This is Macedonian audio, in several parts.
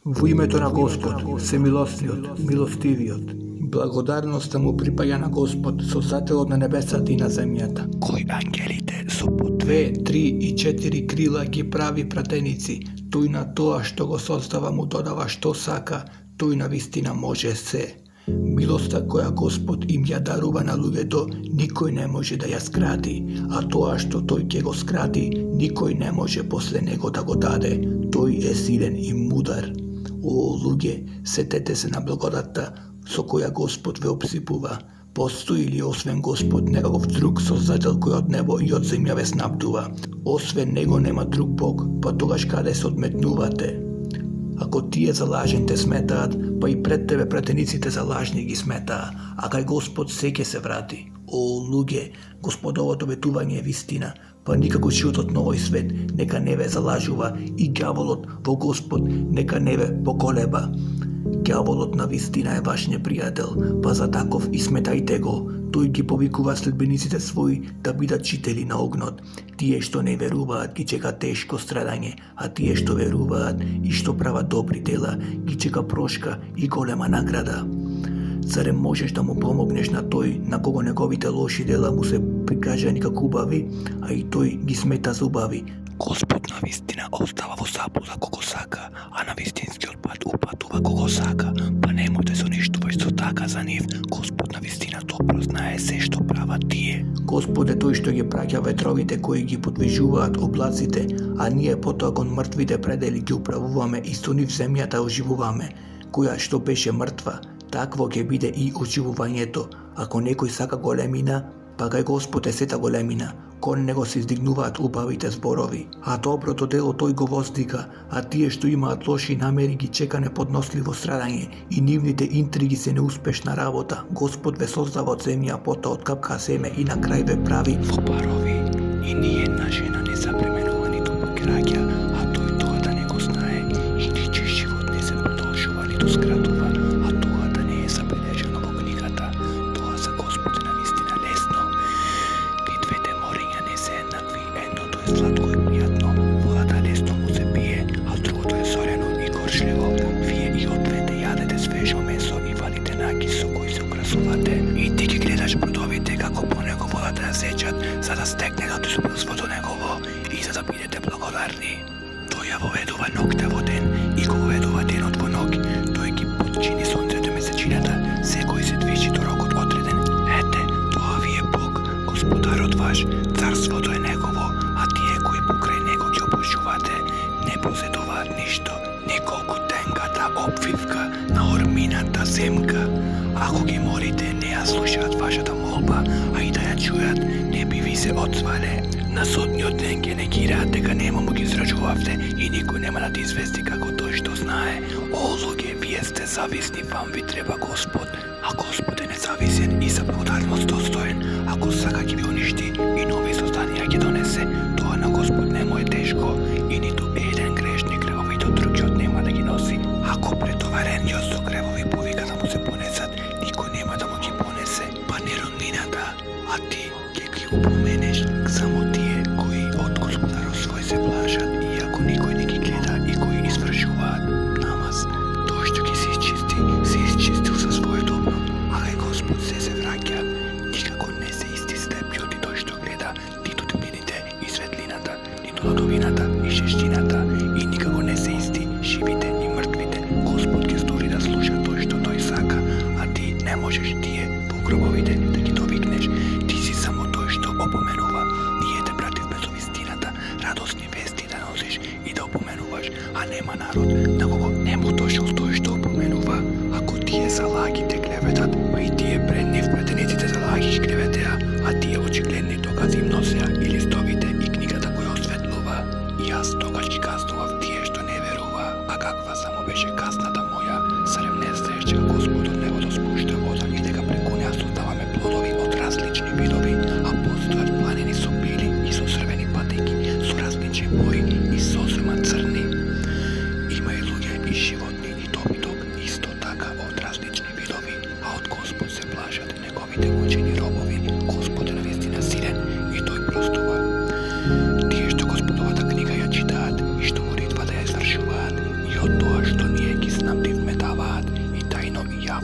Во името на Господ, всемилостниот, милостивиот, благодарноста му припаѓа на Господ, создателот на небесата и на земјата, кој ангелите со по 2, 3 и 4 крила ги прави пратеници. Тој на тоа што го создава му додава што сака, тој на вистина може се. Милоста која Господ им ја дарува на луѓето, никој не може да ја скрати, а тоа што тој ќе го скрати, никој не може после него да го даде. Тој е силен и мудар. О, луѓе, сетете се на благодатта со која Господ ве обсипува. Постои ли освен Господ некаков друг создател кој од небо и од земја ве снабдува? Освен него нема друг Бог, па тогаш каде се одметнувате? Ако тие за лажен те сметаат, па и пред тебе пратениците за лажни ги сметаа, а кај Господ се ќе се врати. О, луѓе, Господовото ветување е вистина, па никако животот на овој свет нека не ве залажува и ѓаволот во Господ нека не ве поколеба. Ѓаволот на вистина е ваш непријател, па за таков и сметајте го. Тој ги повикува следбениците своји да бидат чители на огнот. Тие што не веруваат ги чека тешко страдање, а тие што веруваат и што прават добри дела ги чека прошка и голема награда. Зарем можеш да му помогнеш на тој на кого неговите лоши дела му се прикажани како убави, а и тој ги смета за убави? Господ на вистина остава во заблуда кого сака, а на вистинскиот пат упатува кого сака. Па немој да се уништуваш со така за нив. Господ на вистина добро знае се што прават тие. Господ е тој што ги праќа ветровите кои ги подвижуваат облаците, а ние потоа кон мртвите предели ги управуваме и со нив земјата оживуваме, која што беше мртва. Такво ќе биде и оживувањето. Ако некој сака големина, па кај Господ е сета големина, кон него се издигнуваат убавите зборови, а доброто дело тој го воздига, а тие што имаат лоши намери ги чека неподносливо страдање и нивните интриги се неуспешна работа. Господ ве создава од земја, потоа од капка семе и на крај ве прави во парови. И ни една жена не запременува ниту пак раѓа, а тој тоа да не го знае, и ничи живот не се продолжува ниту скратува, а тоа да не е забележано во книгата. Тоа за Господ е навистина лесно. Ви двете мориња не се еднакви, едното е сладко и пријатно, водата лесно му се пие, а другото е зорено и горшливо. Вие и од двете јадете свежо месо и вадите наки со кои се украсувате. И ти ги гледаш плодовите како по него водата ја сечат, за да стекне од исполството негово и за да бидете благодарни. Тој ја воведува ноќта во ден и го воведува денот во ноќ. Тој ги подчини сонцето и месечината, секој се движи до рокот одреден. Ете, тоа ви е Бог, Господарот ваш, царството е негово, а тие кои покрај него ги обожувате, не позедуваат ништо, николку тенката обвивка на ормината земка. Ако ги молите, не ја слушаат вашата молба, а и да ја чујат, не би ви се одзвале. На судниот ден ќе негираат дека нема му ги израчувавте и никој нема да ти извести како тој што знае. О, луѓе, вие сте зависни, вам ви треба Господ, а Господ е независен и за благодарност достоен. Ако сака ќе ви уништи и нови созданија ќе донесе, тоа на Господ не му е тешко и ниту еден грешник гревовите од другиот нема да ги носи. Ако претоварениот со гревови повика да му се понесат, никој нема да му ги понесе, па не роднината, а ти ќе ги упоменеш само тие кои од Господарот свој се плашат, иако никој не ги гледа и кои извршуваат намаз. Тој што ги се изчистил за своје добро, а кај Господ се враќа. Никако не се исти степи од тој што гледа ниту темнините и светлината, ниту ладовината и шештината, и никако не се исти живите и мртвите. Господ ќе стори да слуша тој што тој сака, а ти не можеш тие во гробовите да ги довикнеш. Ти си само тој што опоменува. Ние те пративме со вистината, радосни вести да носиш и да опоменуваш, а нема народ на кого не му дошол тој што опоменува. Ако тие за лаги те клеветат, па и тие пред нив пратениците за лаги ги клеветеа, а тие очигледни докази им носеа и листовите и книгата која осветлува. Јас тогаш ги казнував тие што не верува, а каква само беше казната моја, зарем не знаеш дека Господ од небото спушта вода и дека преку неа создаваме плодови од различни видови, а постојат планини со бели и со црвени патеки, со различни бои и сосема црни. Има и луѓе и животни и добиток исто така од различни видови, а од Господ се плашат неговите учени робови. Господ е навистина силен и тој простува. Тие што Господовата книга ја читаат и што молитвата ја извршуваат, и од тоа што ние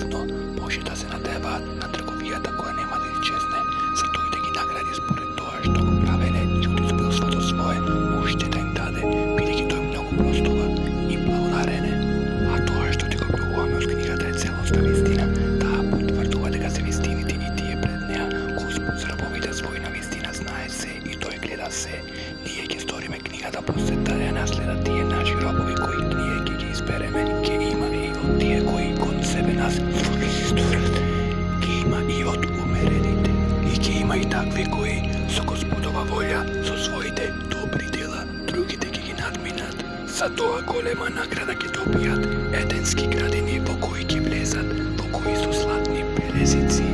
явно може да се надеваат на трговијата која нема да изчезне, за тој да ги награди според тоа што го правеле и од изобилството свое, уште да им даде, бидејќи тој многу простува и благодарене. А тоа што ти го пробуваме од книгата е целоста вистина, таа потврдува дека се вистините и тие пред неа. Господ за рабовите своји на вистина знае се и тој гледа се. Ние ќе сториме книгата посет да ја наследат тие наши рабови кои ние ќе ги избереме, ќе има и од тие кои кон себе нас ќе има и од умерените и ќе има и такви кои со Господова волја, со своите добри дела, другите ќе ги надминат. За тоа голема награда ќе добијат, еденски градини во кои ќе влезат, во кои со златни белезици,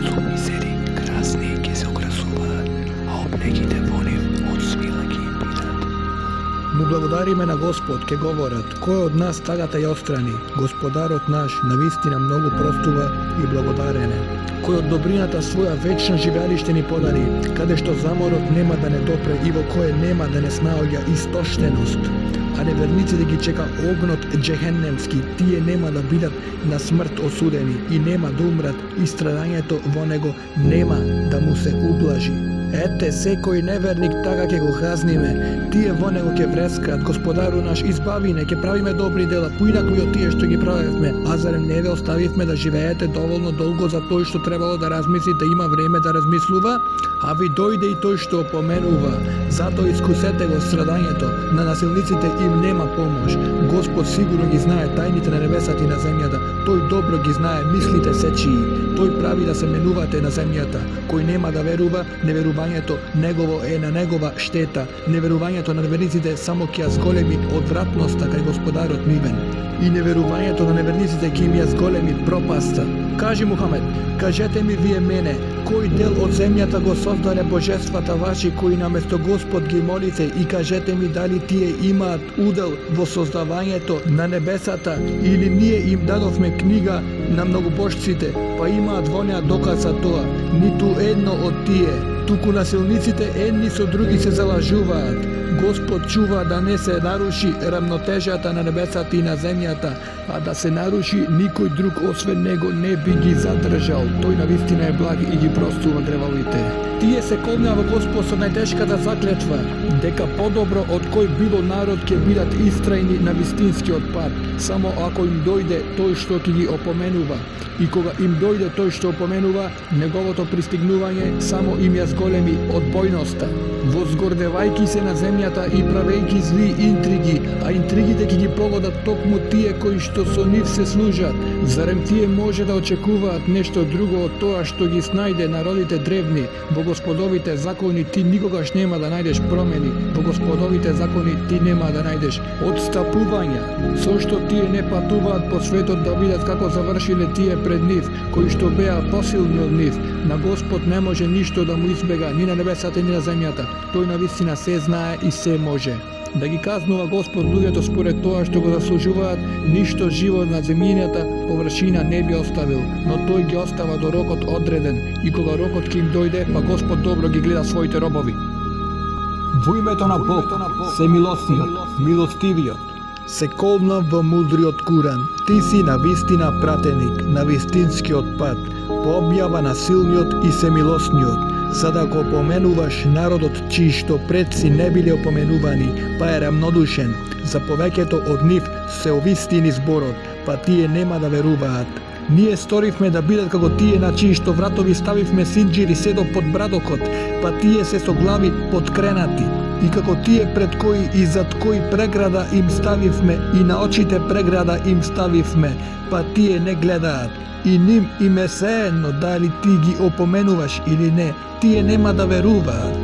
со мизери красни ќе се украсуваат, а облегите во нив од свила ќе им бидат. Му благодариме на Господ, ке говорат, кој од нас тагата ја острани, Господарот наш навистина многу простува и благодарене. Кој од добрината своја вечно живеалиште ни подари, каде што заморот нема да не допре и во кое нема да не снаоѓа истоштеност. А неверниците ги чека огнот джехеннемски, тие нема да бидат на смрт осудени и нема да умрат и страдањето во него нема да му се ублажи. Ете, секој неверник така ќе го казниме, тие во него ќе врескаат, Господару наш избави не, ќе правиме добри дела, поинаку и од тие што ги правевме, а зарем не ве оставивме да живеете доволно долго за тој што требало да размисли, да има време да размислува, а ви дојде и тој што опоменува, затоа искусете го страдањето, на насилниците им нема помош, Господ сигурно ги знае тајните на небесата и на земјата, тој добро ги знае мислите сечии, тој прави да се менувате на земјата, кој нема да верува, неверувањето негово е на негова штета, неверувањето на неверниците само ќе ја зголеми одвратноста кај Господарот нивен, и неверувањето на неверниците ќе им ја зголеми пропаста. Кажи Мухамед, кажете ми вие мене, кој дел од земјата го создаде божествата ваши кои наместо Господ ги молите и кажете ми дали тие имаат удел во создавањето на небесата или ние им дадовме книга на многобожците, па имаат во неа доказ за тоа, ниту едно од тие, туку насилниците едни со други се залажуваат. Господ чува да не се наруши рамнотежата на небесата и на земјата, а да се наруши никој друг освен него не би ги задржал. Тој навистина е благ и ги простува гревовите. Тие се колнеа во Господ со најтешката заклетва, дека подобро од кој било народ ќе бидат истрајни на вистинскиот пат, само ако им дојде тој што ќе ги опоменува. И кога им дојде тој што опоменува, неговото пристигнување само им ја зголеми одбојноста. Возгордевајки се на земјата и правејки зли интриги, а интригите ќе ги погодат токму тие кои што со нив се служат. Зарем тие може да очекуваат нешто друго од тоа што ги снајде народите древни? Во Господовите закони ти никогаш нема да најдеш промени, во Господовите закони ти нема да најдеш отстапувања. Со што тие не патуваат по светот да видат како завршиле тие пред нив, кои што беа посилни од нив. На Господ не може ништо да му избега, ни на небесата, ни на земјата. Тој навистина се знае и се може. Да ги казнува Господ луѓето според тоа што го заслужуваат, ништо живо на земјината површина не би оставил, но тој ги остава до рокот одреден, и кога рокот ќе им дојде, па Господ добро ги гледа своите робови. Во името на Бог, Семилосниот, Милостивиот, се колна во мудриот Куран, ти си навистина пратеник на вистинскиот пат, по објава на силниот и семилосниот, за да го опоменуваш народот чии што предци не биле опоменувани, па е рамнодушен, за повеќето од нив се овистини зборот, па тие нема да веруваат. Ние сторивме да бидат како тие на чии што вратови ставивме синџири седо под брадокот, па тие се со глави подкренати, и како тие пред кои и зад кои преграда им ставивме и на очите преграда им ставивме, па тие не гледаат. И ним им е сеедно дали ти ги опоменуваш или не, тие нема да веруваат.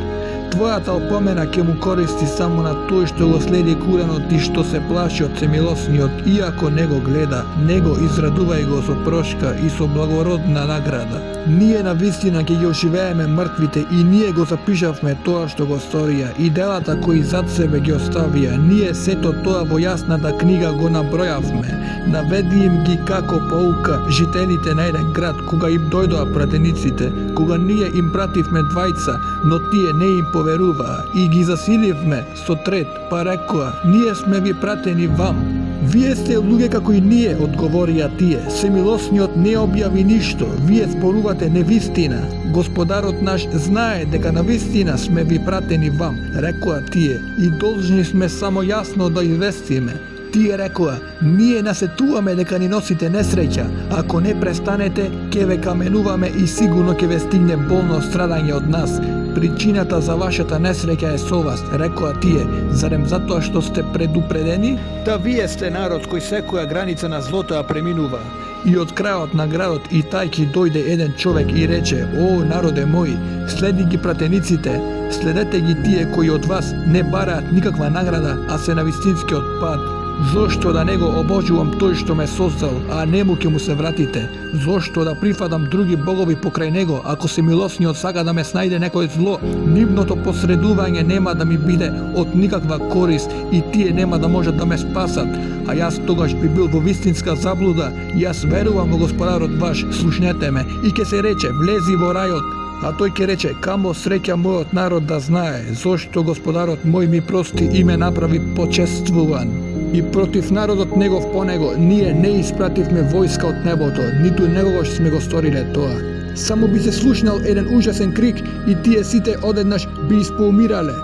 Твојата опомена ќе му користи само на тој што го следи Куранот и што се плаши од Семилосниот, иако не го гледа, него израдувај го со прошка и со благородна награда. Ние навистина ќе ги оживееме мртвите и ние го запишавме тоа што го сторија и делата кои зад себе ги оставија. Ние сето тоа во јасната книга го набројавме. Наведи им ги како поука жителите на еден град кога им дојдоа пратениците, кога ние им пративме двајца, но тие не им поверуваа и ги засиливме со трет, па рекоа: ние сме ви пратени вам. Вие сте луѓе како и ние, одговорија тие. Семилосниот не објави ништо, вие зборувате невистина. Господарот наш знае дека навистина сме ви пратени вам, рекоа тие, и должни сме само јасно да известиме. Тие рекоа, ние насетуваме дека ни носите несреќа, ако не престанете, ќе ве каменуваме и сигурно ќе ве стигне болно страдање од нас. Причината за вашата несреќа е со вас, рекоа тие, зарем затоа што сте предупредени? Та вие сте народ кој секоја граница на злото ја преминува. И од крајот на градот и тајки дојде еден човек и рече, о, народе мој, следи ги пратениците, следете ги тие кои од вас не бараат никаква награда, а се на вистинскиот пат. Зошто да не го обожувам тој што ме создал, а нему ќе му се вратите? Зошто да прифатам други богови покрај него, ако се милосниот сака да ме снајде некој зло? Нивното посредување нема да ми биде од никаква корист и тие нема да можат да ме спасат. А јас тогаш би бил во вистинска заблуда, јас верувам во Господарот ваш, слушнете ме, и ќе се рече, влези во рајот. А тој ќе рече, камо среќа мојот народ да знае, зошто Господарот мој ми прости и ме направи почествуван. И против народот негов по него, ние не испративме војска од небото, ниту некогаш сме го сториле тоа. Само би се слушнал еден ужасен крик и тие сите одеднаш би испоумирале.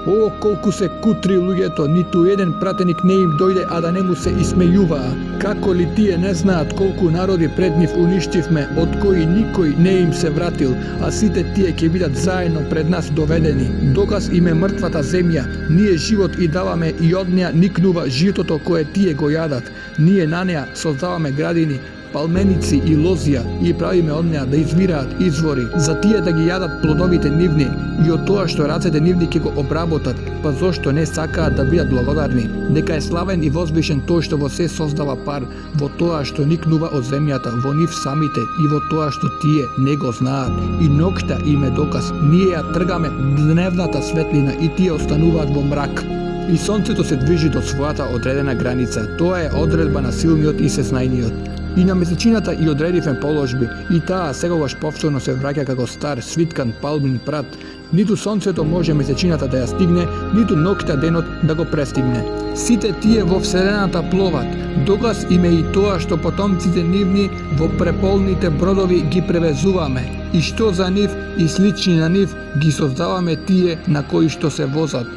О, колку се кутри луѓето, ниту еден пратеник не им дојде, а да не му се исмејуваа. Како ли тие не знаат колку народи пред нив уништивме, од кои никој не им се вратил, а сите тие ќе бидат заедно пред нас доведени. Доказ им е мртвата земја, ние живот и даваме и од неа никнува житото кое тие го јадат. Ние на неа создаваме градини, палменици и лозија и правиме од неа да извираат извори, за тие да ги јадат плодовите нивни и од тоа што рацете нивни ќе го обработат, па зошто не сакаат да бидат благодарни? Нека е славен и возвишен тој што во се создава пар, во тоа што никнува од земјата, во нив самите и во тоа што тие не го знаат. И ноќта им е доказ, ние ја тргаме дневната светлина и тие остануваат во мрак. И сонцето се движи до својата одредена граница, тоа е одредба на силниот и сеснајниот. И на месечината и одредивме положби, и таа секогаш повторно се враќа како стар, свиткан палмин прат. Ниту сонцето може месечината да ја стигне, ниту ноќта денот да го престигне. Сите тие во вселената пловат, доказ им е и тоа што потомците нивни во преполните бродови ги превезуваме, и што за нив и слични на нив ги создаваме тие на кои што се возат.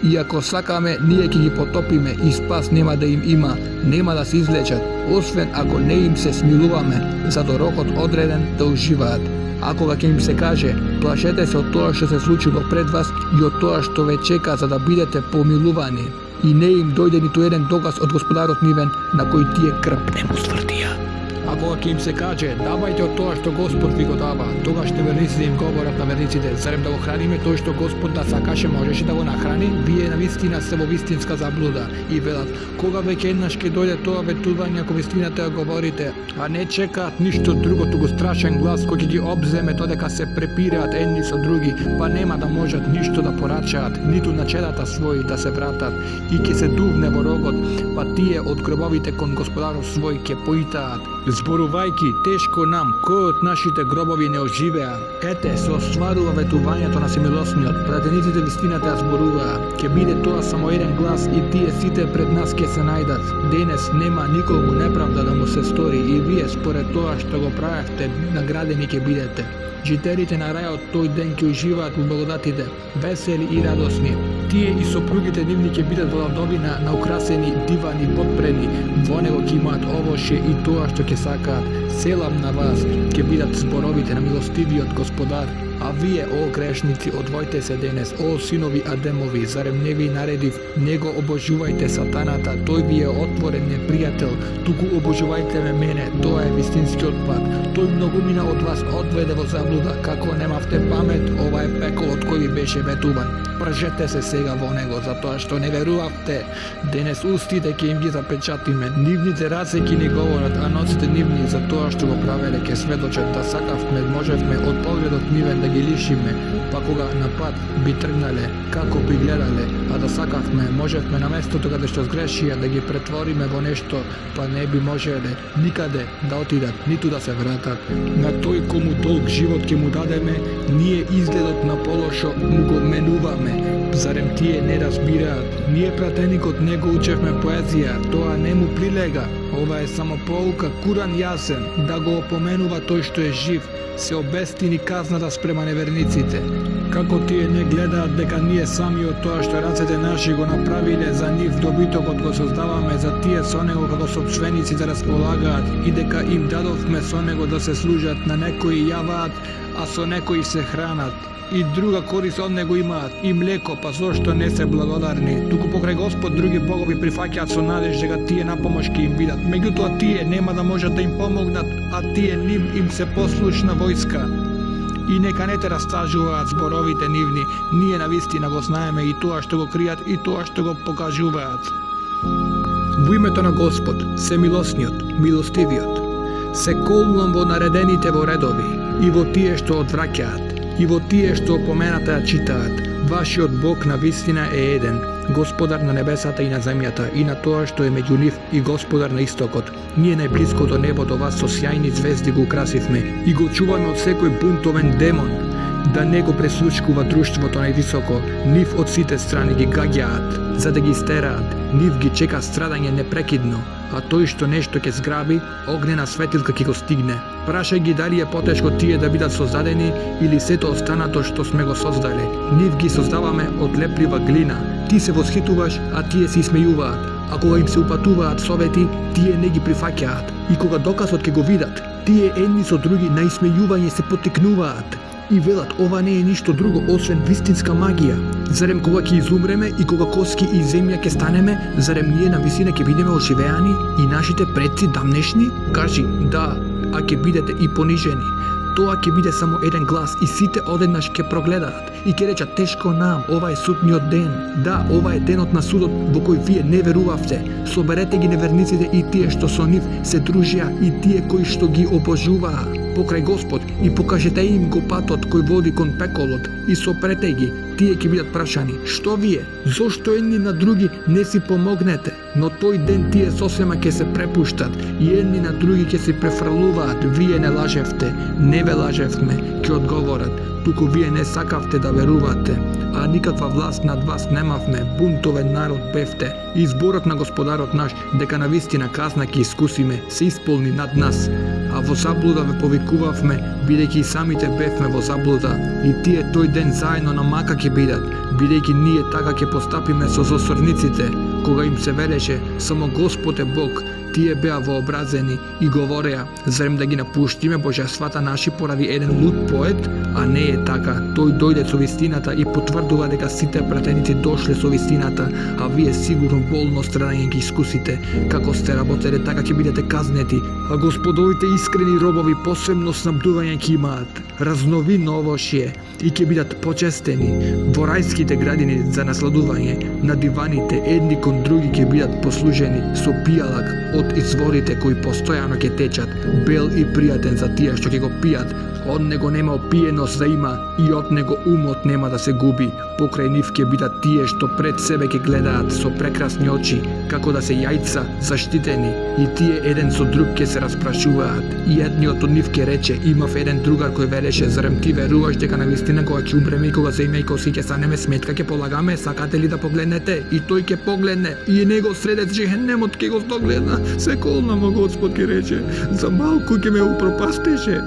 И ако сакаме, ние ќе ги потопиме и спас нема да им има, нема да се излечат, освен ако не им се смилуваме, за до рокот одреден да уживаат. А кога ќе им се каже, плашете се од тоа што се случило пред вас и од тоа што ве чека за да бидете помилувани. И не им дојде ниту еден доказ од Господарот нивен, на кој тие крп не му свртија. А кога ќе им се каже, давајте од тоа што Господ ви го дава, тогаш неверниците им говорат на верниците, зарем да го храниме тој што Господ да сакаше, можеше да го нахрани? Вие навистина сте во вистинска заблуда. И велат, кога веќе еднаш ќе дојде тоа ветување ако вистината ја говорите, а не чекаат ништо друго, туку страшен глас кој ќе ги обземе додека се препираат едни со други, па нема да можат ништо да порачаат, ниту на чедата своји да се вратат, и ќе се дувне во рогот, па тие од гробовите кон Господарот свој ќе поитаат. Зборувајки тешко нам, кој од нашите гробови не оживеа. Ете, се остварува ветувањето на Семилосниот, пратениците вистината ја зборуваа. Ќе биде тоа само еден глас и тие сите пред нас ќе се најдат. Денес нема никому неправда да му се стори и вие според тоа што го правевте, наградени ќе бидете. Жителите на рајот тој ден ќе уживаат во благодатите, весели и радосни. Тие и сопругите нивни ќе бидат во ладовина на украсени дивани подпрени, во него ќе имаат овоше и тоа што ќе сакаат. Селам на вас ќе бидат зборовите на милостивиот Господар. А вие, о грешници, одвојте се денес, о синови Адемови, зарем не ви наредив, не го обожувајте сатаната, тој ви е отворен непријател, туку обожувајте ме мене, тоа е вистинскиот пат. Тој многумина од вас одведе во заблуда, како немавте памет, ова е пеколот кој ви беше ветуван. Пржете се сега во него, затоа што не верувавте. Денес устите ќе им ги запечатиме, нивните раце ќе ни говорат, а ноците нивни за тоа што го правеле ќе сведочат да сакавме, можевме од погледот нивен да ги лишиме, па кога на пат би тргнале, како би гледале, а да сакавме, можевме на местото каде што сгрешија да ги претвориме во нешто, па не би можеле никаде да отидат, ниту да се вратат. На тој кому долг живот ќе му дадеме, ние изгледот на полошо му го менуваме. Зарем тие не разбираат? Ние пратеникот него учевме поезија, тоа не му прилега. Ова е само поука, куран јасен, да го опоменува тој што е жив, се обестини казната спрема неверниците. Како тие не гледаат дека ние сами од тоа што рацете наши го направиле за нив добитокот го создаваме за тие со него како сопственици да располагаат и дека им дадовме со него да се служат, на некои јаваат, а со некои се хранат. И друга корис од него имаат, и млеко, па зошто не се благодарни? Туку покрај Господ други богови прифаќаат со надеж дека тие напомош ќе им бидат. Меѓутоа тие нема да можат да им помогнат, а тие ним им се послушна војска. И нека не те растажуваат зборовите нивни, ние навистина го знаеме и тоа што го кријат и тоа што го покажуваат. Во името на Господ, се милосниот, милостивиот, се колнам во наредените во редови, и во тие што одвраќаат, и во тие што опомената ја читаат. Вашиот Бог на вистина е еден, Господар на небесата и на земјата, и на тоа што е меѓу нив, и Господар на истокот. Ние најблиско до небо до вас со сјајни звезди го украсивме и го чуваме од секој бунтовен демон, да не го преслучкува друштвото највисоко. Нив од сите страни ги гаѓаат, за да ги стераат. Нив ги чека страдање непрекидно, а тој што нешто ќе зграби, огнена светилка ќе го стигне. Прашај ги дали е потешко тие да бидат создадени или сето останато што сме го создале. Нив ги создаваме од леплива глина. Ти се восхитуваш, а тие се исмејуваат. А кога им се упатуваат совети, тие не ги прифаќаат. И кога доказот ќе го видат, тие едни со други на исмејување се поттикнуваат. И велат, ова не е ништо друго освен вистинска магија. Зарем кога ќе изумреме и кога коски и земја ќе станеме, зарем ние на висина ќе бидеме оживеани и нашите предци дамнешни? Кажи, да, а ќе бидете и понижени. Тоа ќе биде само еден глас и сите одеднаш ќе прогледаат и ќе речат тешко нам, ова е судниот ден. Да, ова е денот на судот во кој вие не верувавте. Соберете ги неверниците и тие што со нив се дружија и тие кои што ги обожуваа покрај Господ и покажете им го патот кој води кон пеколот и сопрете ги. Тие ќе бидат прашани, што вие? Зошто едни на други не си помогнете? Но тој ден тие сосема ќе се препуштат и едни на други ќе се префрлуваат. Вие не лажевте, не ве лажевме, ќе одговорат. Туку вие не сакавте да верувате, а никаква власт над вас немавме, бунтовен народ бевте. И зборот на Господарот наш, дека на вистина казна ќе искусиме, се исполни над нас. А во заблуда ве повикувавме, бидејќи и самите бевме во заблуда. И тие тој ден заедно на мака ќе бидат, бидејќи ние така ќе постапиме со зосорниците, кога им се велеше само Господ е Бог. Тие беа вообразени и говореа, зарем да ги напуштиме божествата наши поради еден луд поет, а не е така. Тој дојде со вистината и потврдува дека сите пратеници дошле со вистината, а вие сигурно болно страдање ги искусите. Како сте работеле, така ќе бидете казнети, а Господовите искрени робови посебно снабдување ќе имаат, разновидно овошје и ќе бидат почестени. Во рајските градини за насладување, на диваните едни кон други ќе бидат послужени со пијалак од изворите кои постојано ќе течат, бел и пријатен за тие што ќе го пијат. Од него нема опиеност да има и од него умот нема да се губи. Покрај нив ќе бидат тие што пред себе ќе гледаат со прекрасни очи, како да се јајца заштитени, и тие еден со друг ќе се распрашуваат. И едниот од нив ќе рече, имав еден другар кој велеше, зарем ти веруваш дека на вистина кога ќе умреме и кога земја и коси ќе станеме сметка ќе полагаме, сакате ли да погледнете? И тој ќе погледне и него средец джехенемот ќе го стогледна. Се колнамо Господ ќе рече, за малку ќе ме упропастеше,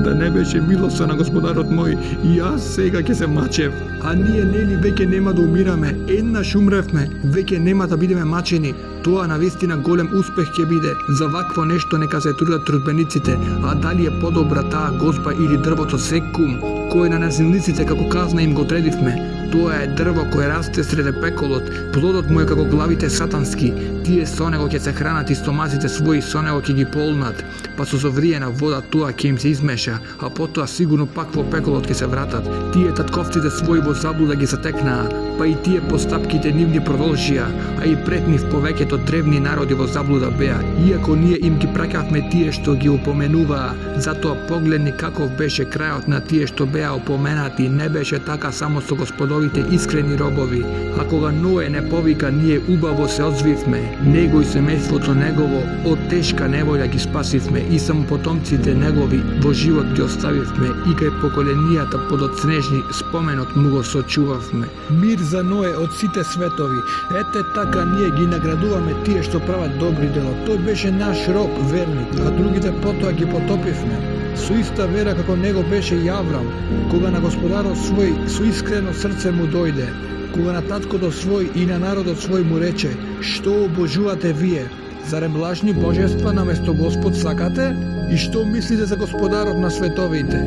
да не беше милоста на Господарот мој, и јас сега ќе се мачев. А ние нели веќе нема да умираме, еднаш умревме, веќе нема да бидеме мачени. Тоа навистина голем успех ќе биде. За вакво нешто нека се трудат трудбениците, а дали е подобра таа гозба или дрвото секум, кој на насилниците како казна им го одредивме. Тоа е дрво кое расте среде пеколот, плодот му е како главите сатански. Тие со него ќе се хранат и стомазите своји со него ќе ги полнат, па со совриена вода тоа ќе им се измеша, а потоа сигурно пак во пеколот ќе се вратат. Тие татковците своји во заблуда ги затекнаа, па и тие постапките нивни продолжија, а и пред нив повеќето древни народи во заблуда беа, иако ние им ги праќавме тие што ги упоменуваа. Затоа погледни каков беше крајот на тие што беа опоменати, не беше така само со Господовите искрени робови. А кога Ное не повика, ние убаво се одзвивме, него и семејството негово од тешка неволја ги спасивме и само потомците негови во живот ги оставивме и кај поколенијата подоцнежни споменот му го сочувавме. Мир за Ное од сите светови. Ете така ние ги наградуваме тие што прават добри дела. Тој беше наш роб, верник, а другите потоа ги потопивме. Со иста вера како него беше и Аврам, кога на Господарот свој со искрено срце му дојде, кога на таткото свој и на народот свој му рече: што обожувате вие? Зарем лажни божества наместо Господ сакате? И што мислите за Господарот на световите?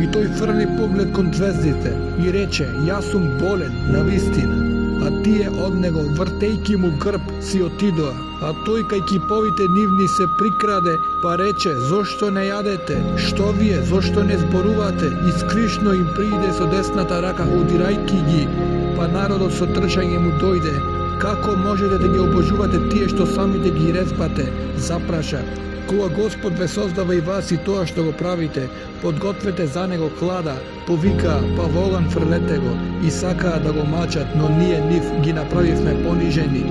И тој фрли поглед кон звездите и рече: јас сум болен, навистина. А тие од него, вртејки му грб, си отидоа. А тој кај киповите нивни се прикраде, па рече: зошто не јадете? Што вие, зошто не зборувате? И скришно им прииде со десната рака, удирајки ги. Па народот со трчање му дојде: како можете да ги обожувате тие што самите ги резбате? Запраша: кога Господ ве создава и вас и тоа што го правите, подгответе за него клада, повикаа, па во оган фрлете го, и сакаа да го мачат, но ние нив ги направивме понижени.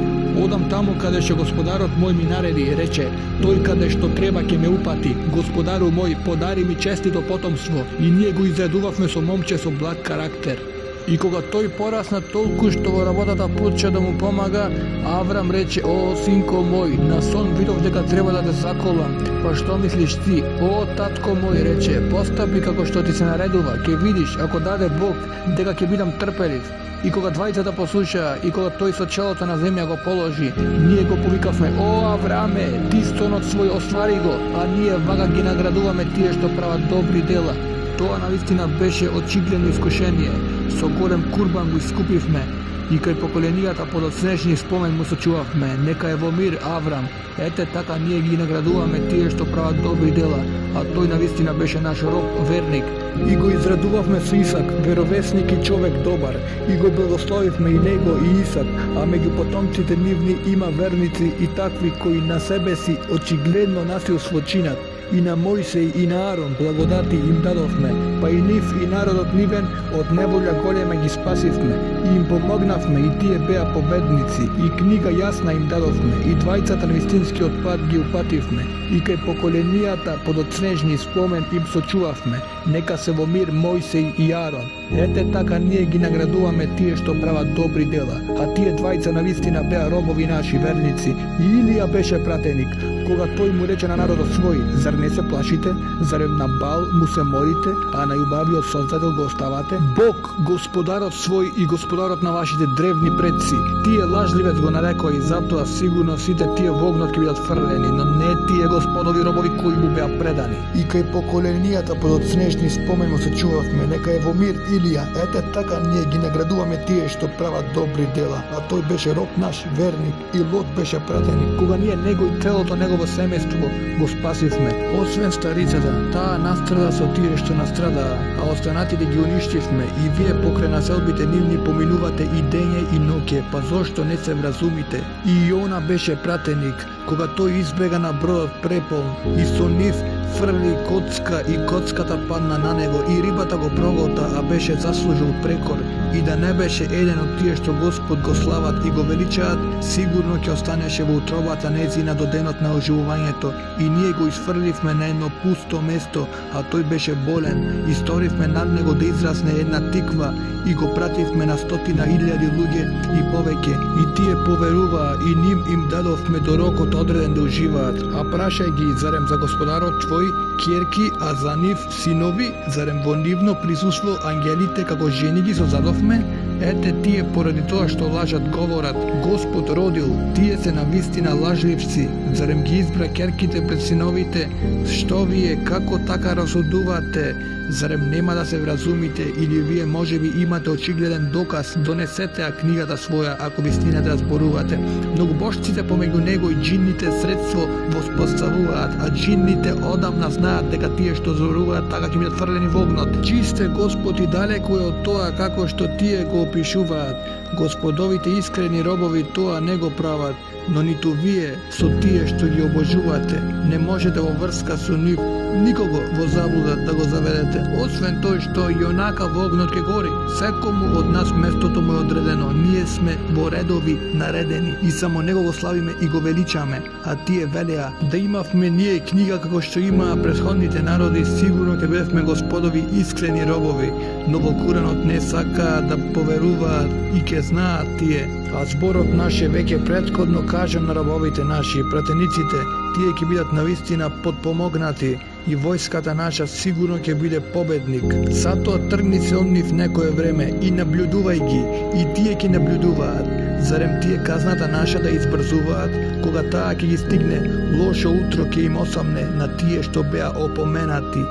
Одам таму каде што Господарот мој ми нареди, рече: тој каде што треба ќе ме упати. Господару мој, подари ми честито потомство. И ние го изредувавме со момче со благ карактер. И кога тој порасна толку што во работата почна да му помага, Аврам рече: о, синко мој, на сон видов дека треба да те заколам. Па што мислиш ти? О, татко мој, рече, постапи како што ти се наредува, ќе видиш, ако даде Бог, дека ќе бидам трпелив. И кога двајцата послушаа, и кога тој со челото на земја го положи, ние го повикавме: о, Авраме, ти стонот свој оствари го, а ние вака ги наградуваме тие што прават добри дела. Тоа навистина беше очигледно искушение. Со голем курбан го искупивме и кај поколенијата подоцнежни спомен му сочувавме: нека е во мир Аврам. Ете така ние ги наградуваме тие што прават добри дела, а тој навистина беше наш роб, верник. И го израдувавме со Исак, веровесник и човек добар, и го благословивме и него и Исак, а меѓу потомците нивни има верници и такви кои на себе си очигледно насилство чинат. И на Мојсей и на Арон благодати им дадовме, па и нив и народот нивен од неволја голема ги спасивме, и им помогнавме, и тие беа победници, и книга јасна им дадовме, и двајцата на вистинскиот пат ги упативме, и кај поколенијата подоцнежни спомен им сочувавме: нека се во мир Мојсей и Арон. Ете така ние ги наградуваме тие што прават добри дела, а тие двајца навистина беа робови наши верници. И Илија беше пратеник, кога тој му рече на народот свој: зар не се плашите? Зарем на Бал му се молите, а на љубавиот Создател го оставате? Бог, Господарот свој и Господарот на вашите древни предци, тие лажливец го нарекоа, и затоа сигурно сите тие во огнот ќе бидат фрлени, но не тие Господови робови кои му беа предани. И кај поколенијата подоцнежни спомен му се чувавме: нека е во мир Илија. Ете така ние ги наградуваме тие што прават добри дела, а тој беше роб наш, верник, и Лот беше пратеник, кога ние него и целото негово семејство го спасивме. Освен старицата, таа настрада со тие што настрадаа, а останатите ги уништивме, и вие покрај населбите нивни поминувате и дење и ноќе, па зошто не се вразумите? И Јона беше пратеник, кога тој избега на бродот преполн, и со нив фрли коцка и коцката падна на него, и рибата го проголта, а беше заслужил прекор, и да не беше еден од тие што Господ го слават и го величаат, сигурно ќе останеше во утробата незина до денот на оживувањето. И ние го изфрливме на едно пусто место, а тој беше болен, и сторивме над него да израсне една тиква, и го пративме на 100,000 луѓе и повеќе. И тие поверуваа, и ним им дадовме до рокот одреден да уживаат. А прашај ги: зарем за Господарот твој ќерки, а за нив синови? Зарем во нивно присуство ангелите како жени ги созадовме? Ете тие поради тоа што лажат говорат: Господ родил, тие се навистина лажливци. Зарем ги избра ќерките пред синовите? Што вие, како така расудувате? Зарем нема да се вразумите или вие можеби имате очигледен доказ, донесете ја книгата своја ако вистината ја зборувате. Многу божците помеѓу него и джинните средство воспоставуваат, а джинните одамна знаат дека тие што зборуваат така ќе бидат фрлени во огнот. Чисте Господ и далеко е од тоа како што тие го опишуваат. Господовите искрени робови тоа не го прават, но ниту вие со тие што ги обожувате не можете во врска со нив никого во заблуда да го заведете, освен тој што и онака во огнот ке гори. Секому од нас местото му е одредено, ние сме во редови наредени и само него го славиме и го величаме, а тие велеа да имавме ние книга како што имаа претходните народи, сигурно ќе бевме Господови искрени робови, но во Куранот не сакаат да поверуваат и ќе знаат тие, а зборот наш е веќе претходно кажан на рабовите наши, пратениците, тие ќе бидат навистина подпомогнати и војската наша сигурно ќе биде победник. Затоа тргни се од нив некое време и наблюдувај ги, и тие ќе наблюдуваат. Зарем тие казната наша да избрзуваат, кога таа ќе ги стигне, лошо утро ќе им осамне на тие што беа опоменати.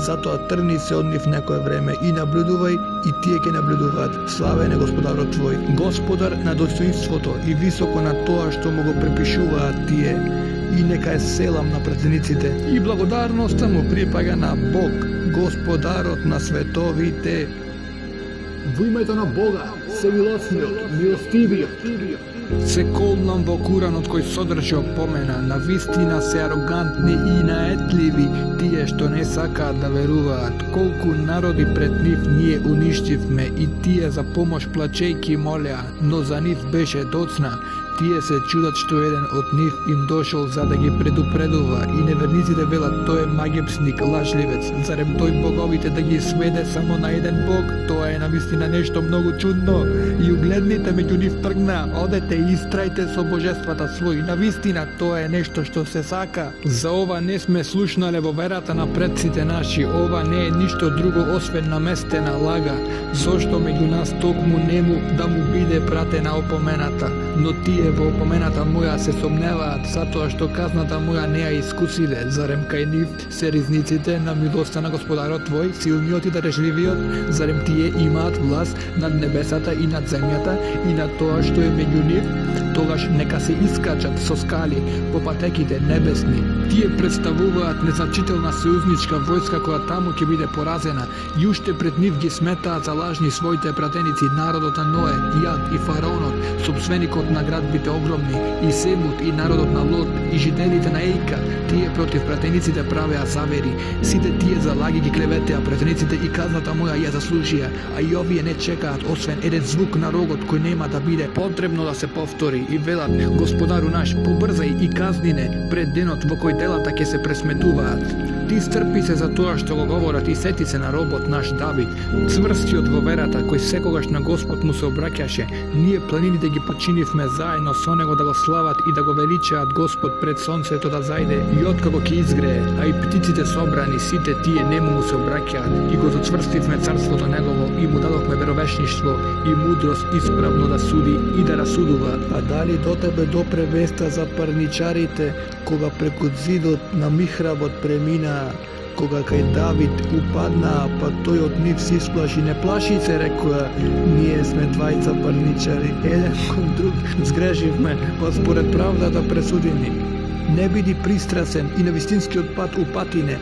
Затоа тргни се од нив некое време и наблюдувај, и тие ќе наблюдуваат. Славен е Господарот твој, Господар на достоинството и високо на тоа што му го препишуваат тие. И нека е селам на пратениците и благодарноста му припаѓа на Бог, Господарот на световите. Во името на Бога, Всемилосниот, милостивиот. Се колнам во Куранот кој содржи опомена, на вистина се арогантни и наетливи тие што не сакаат да веруваат. Колку народи пред нив ние уништивме и тие за помош плачејки молеа, но за нив беше доцна. Тие се чудат што еден од нив им дошол за да ги предупредува и неверниците велат тој е магепсник, лажливец. Зарем тој боговите да ги сведе само на еден бог? Тоа е навистина нешто многу чудно. И угледните меѓу нив тргна, одете и истрајте со божествата своји. Навистина тоа е нешто што се сака. За ова не сме слушнале во верата на предците наши. Ова не е ништо друго освен наместена лага. Зошто меѓу нас токму нему да му биде пратена опомената, но тие во опомената моја се сомневаат, затоа што казната моја не ја искусиле. Зарем кај нив се ризниците на милоста на Господарот твој, силниот и дарежливиот? Зарем тие имаат власт над небесата и над земјата и на тоа што е меѓу нив? Тогаш нека се искачат со скали по патеките небесни. Тие представуваат незначителна сојузничка војска која таму ќе биде поразена и уште пред нив ги сметаат за лажни своите пратеници, народот на Ное, Јад и Фараонот, собственикот на градбите огромни, и Семут и народот на Лот, и жителите на Ејка. Тие против пратениците правеа завери. Сите тие залаги ги клеветеа пратениците и казната моја ја заслужија, а и овие не чекаат освен еден звук на рогот кој нема да биде потребно да се повтори и велат: Господару наш, побрзај и казнине пред денот во кој делата ќе се пресметуваат. Ти стрпи се за тоа што го говорат и сети се на робот наш Давид, цврстиот во верата, кој секогаш на Господ му се обраќаше. Ние планините ги починивме заедно со него да го слават и да го величаат Господ пред сонцето да зајде и откако ќе изгрее, а и птиците собрани, сите тие нему му се обраќаат и го зацврстивме царството негово и му дадовме веровешништво и мудрост исправно да суди и да расудува. А дали до тебе допре веста за парничарите, кога преку зидот на михработ премина, кога кај Давид упаднаа, па тој од нив се исплаши? Не плаши се, рекоа, ние сме двајца парничари, еден кон друг сгрешивме, па според правдата пресудени. Не биди пристрасен и на вистинскиот пат упатине.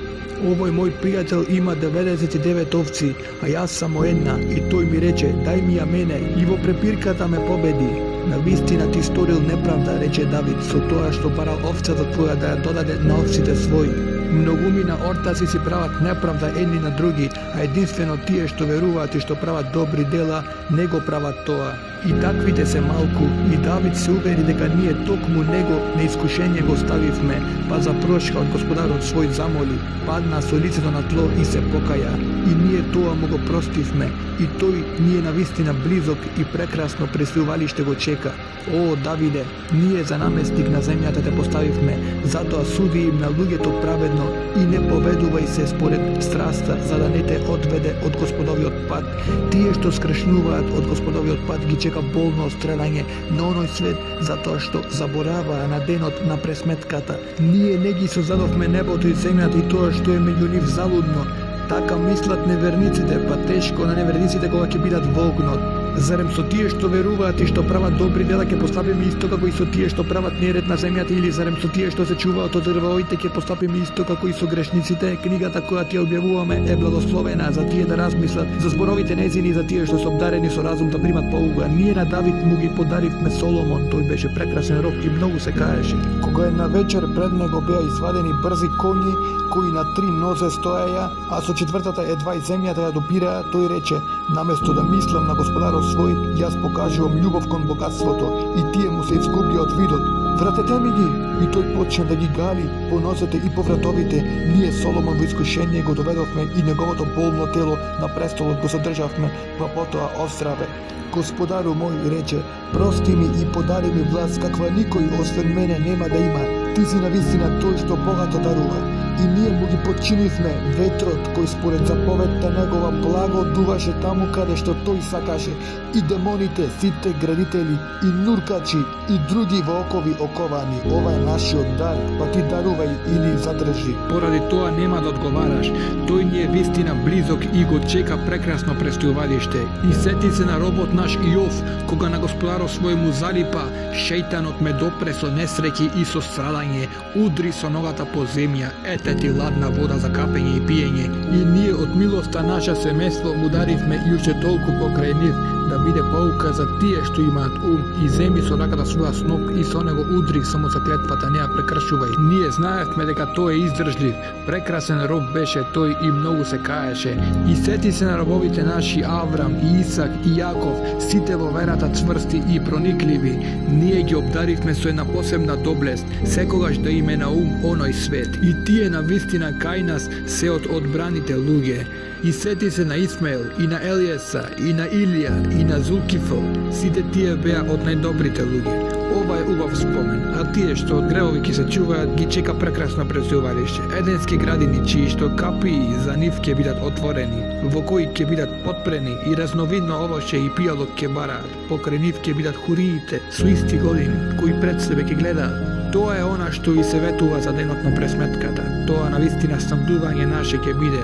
Овој мој пријател има 99 овци, а јас само една, и тој ми рече: дај ми ја мене, и во препирката ме победи. На вистина ти сторил неправда, рече Давид, со тоа што барал овцата твоја да ја додаде на овците своји. Многумина ортаци си прават неправда едни на други, а единствено тие што веруваат и што прават добри дела, не го прават тоа. И таквите се малку, и Давид се увери дека ние токму него на искушение го ставивме, па за прошка од Господарот свој замоли, падна со лицето на тло и се покаја. И ние тоа му го простивме, и тој ние навистина близок и прекрасно пресувалиште го чека. О, Давиде, ние за наместник на земјата те поставивме, затоа суди им на луѓето праведно и не поведувај се според страста, за да не те одведе од Господовиот пат. Тие што скршнуваат од Господовиот пат ги чека болно стредање на оној свет, затоа што забораваа на денот на пресметката. Ние не ги создадовме небото и земјата и тоа што е меѓу нив залудно. така мислат неверниците, па тешко на неверниците кога ќе бидат вогнот. Зарем со тие што веруваат и што прават добри дела ќе постапиме исто како и со тие што прават неред на земјата, или зарем со тие што се чуваат од дрвоите ќе постапиме исто како и со грешниците? Книгата која ти објавуваме е благословена за тие да размислат, за зборовите незини, за тие што се обдарени со разум да примат поука. Ние на Давид му ги подаривме Соломон, тој беше прекрасен роб и многу се каеше. Кога на вечер пред него беа извадени брзи коњи кои на 3 нозе стоеја, а со четвртата едва и земјата ја допираа, тој рече: наместо да мислам на Господарот свој, јас покажувам љубов кон богатството, и тие му се изгубија од видот. Вратете ми ги! И тој почна да ги гали по нозете и по вратовите. Ние Соломон во искушение го доведовме и неговото болно тело на престолот го задржавме, па потоа оздраве. Господару мој, рече, прости ми и подари ми власт каква никој освен мене нема да има. Ти си навистина тој што богато дарува. И ние му ги подчинивме ветрот кој според заповедта негова благо дуваше таму каде што тој сакаше, и демоните, сите градители и нуркачи и други вокови оковани. Ова е нашиот дар, па ти дарувај или задржи. Поради тоа нема да одговараш. Тој ни е вистина близок и го чека прекрасно престојувалиште. И сети се на робот наш Иов, кога на Господарот свој му залипа, шејтанот ме допре со несреќи и со страдање, удри со ногата по земја, ете ти ладна вода за капење и пиење. И ние од милоста наша семејство му даривме и уште толку покрај нив, да биде поука за тие што имаат ум, и земи со раката своја сноп и со него удри, само со клетвата не ја прекршувај. Ние знаевме дека тој е издржлив, прекрасен роб беше тој и многу се каеше. И сети се на робовите наши Аврам и Исак и Јаков, сите во верата цврсти и проникливи. Ние ги обдаривме со една посебна доблест, секогаш да име на ум оној свет. И тие на вистина кај нас се од одбраните луѓе. И сети се на Исмаел, и на Елиеса, и на Илија, и на Зулкифл. Сите тие беа од најдобрите луѓе. Ова е убав спомен, а тие што од гревови ќе се чуваат ги чека прекрасно престојувалиште. Еденски градини чии што капии за нив ќе бидат отворени, во кои ќе бидат потпрени и разновидно овоќе и пијалок ќе бараат. Покрај нив ќе бидат хуриите со исти години, кои пред себе ќе гледаат. Тоа е она што и се ветува за денот на пресметката. Тоа навистина снабдување наше ќе биде,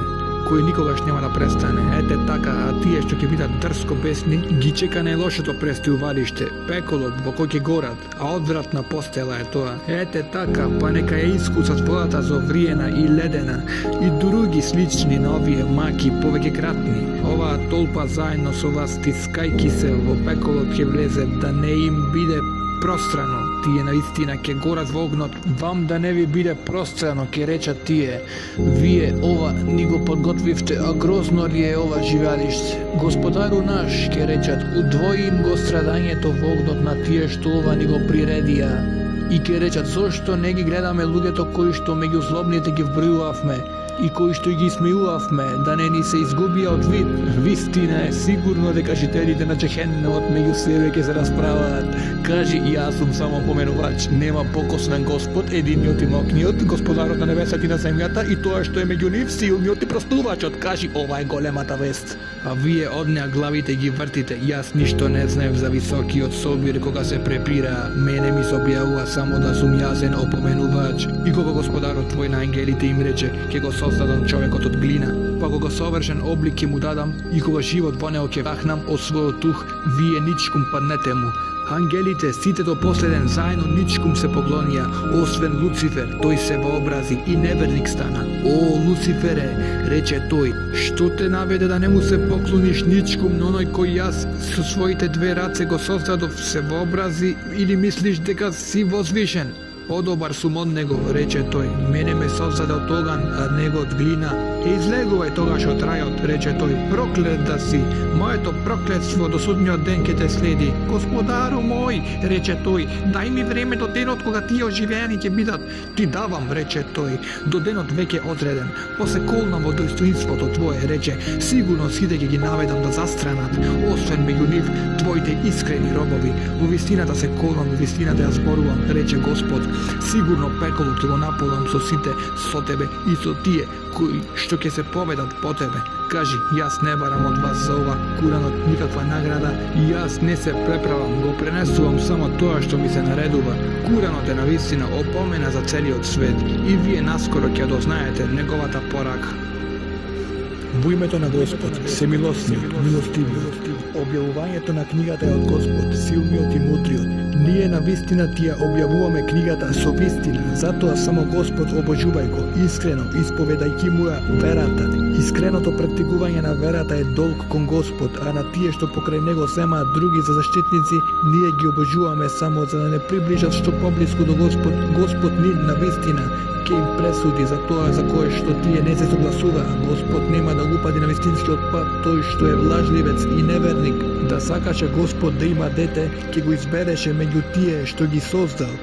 кој никогаш нема да престане. Ете така, а тие што ќе бидат дрско бесни, ги чека најлошото престојувалиште, пеколот во кој ќе горат, а одвратна постела е тоа. Ете така, па нека ја искусат водата зовриена и ледена, и други слични на овие маки повеќе кратни. Оваа толпа заедно со вас стискајки се во пеколот ќе влезе, да не им биде пространо. Тие наистина ќе горат во огнот, вам да не ви биде пространо, ќе речат тие. Вие ова ни го подготвивте, а грозно ли е ова живеалиште? Господару наш, ќе речат, удвои им го страдањето во огнот на тие што ова ни го приредија. И ќе речат, зошто не ги гледаме луѓето кои што меѓу злобните ги вбројувавме и кои што ги смејувавме, да не ни се изгубија од вид? Вистина е сигурно дека жителите на Джехеннемот меѓу себе ќе се расправаат. Кажи, јас сум само поменувач, нема покосвен Господ, единиот и мокниот, Господарот на небесата и на земјата, и тоа што е меѓу нив, силниот и простувачот. Кажи, ова е големата вест. А вие од неа главите ги вртите, јас ништо не знаев за високиот собир кога се препира. Мене ми се објавува само да сум јазен опоменувач. И кога Господарот твој на ангелите им рече, ќе го создадам човекот од глина, па кога совршен облик ќе му дадам, и кога живот во него ќе вахнам од својот дух, вие ничкум паднете му. Ангелите, сите до последен, заедно ничкум се поклонија, освен Луцифер, тој се вообрази и неверник стана. О, Луцифере, рече тој, што те наведе да не му се поклониш ничкум на оној кој јас со своите две раце го создадов, се вообрази, или мислиш дека си возвишен? Подобар сум од него, рече тој, мене ме создаде од оган, а него од глина. Излегувај тогаш од рајот, рече тој, проклет да си, моето проклетство до судниот ден ќе те следи. Господару мој, рече тој, дај ми време до денот кога тие оживеани ќе бидат. Ти давам, рече тој, до денот веќе одреден. После колнам во достоинството твое, рече, сигурно сите ќе ги наведам да застранат, освен меѓу нив твоите искрени робови. Во вистината се колнам, во вистината ја зборувам, рече Господ. Сигурно пеколот ќе го наполам со сите, со тебе и со тие кои што ќе се поведат по тебе. Кажи, јас не барам од вас за ова куранот никаква награда, и јас не се преправам, го пренесувам само тоа што ми се наредува. Куранот е навистина опомена за целиот свет, и вие наскоро ќе дознаете неговата порака. Во името на Господ, всемилосниот, милостивиот. Објавувањето на книгата е од Господ, силниот и мудриот. Ние на вистина ти ја објавуваме книгата со вистина, затоа само Господ обожувај го, искрено исповедајќи му ја верата. Искреното практикување на верата е долг кон Господ, а на тие што покрај него земаат други за заштитници, ние ги обожуваме само за да не приближат што поблиску до Господ. Господ ним на вистина ќе им пресуди за тоа за кое што тие не се согласуваа. Господ нема да го упади на вистинскиот пат тој што е влажливец и неверник. Да сакаше Господ да има дете, ќе го избереше меѓу тие што ги создал,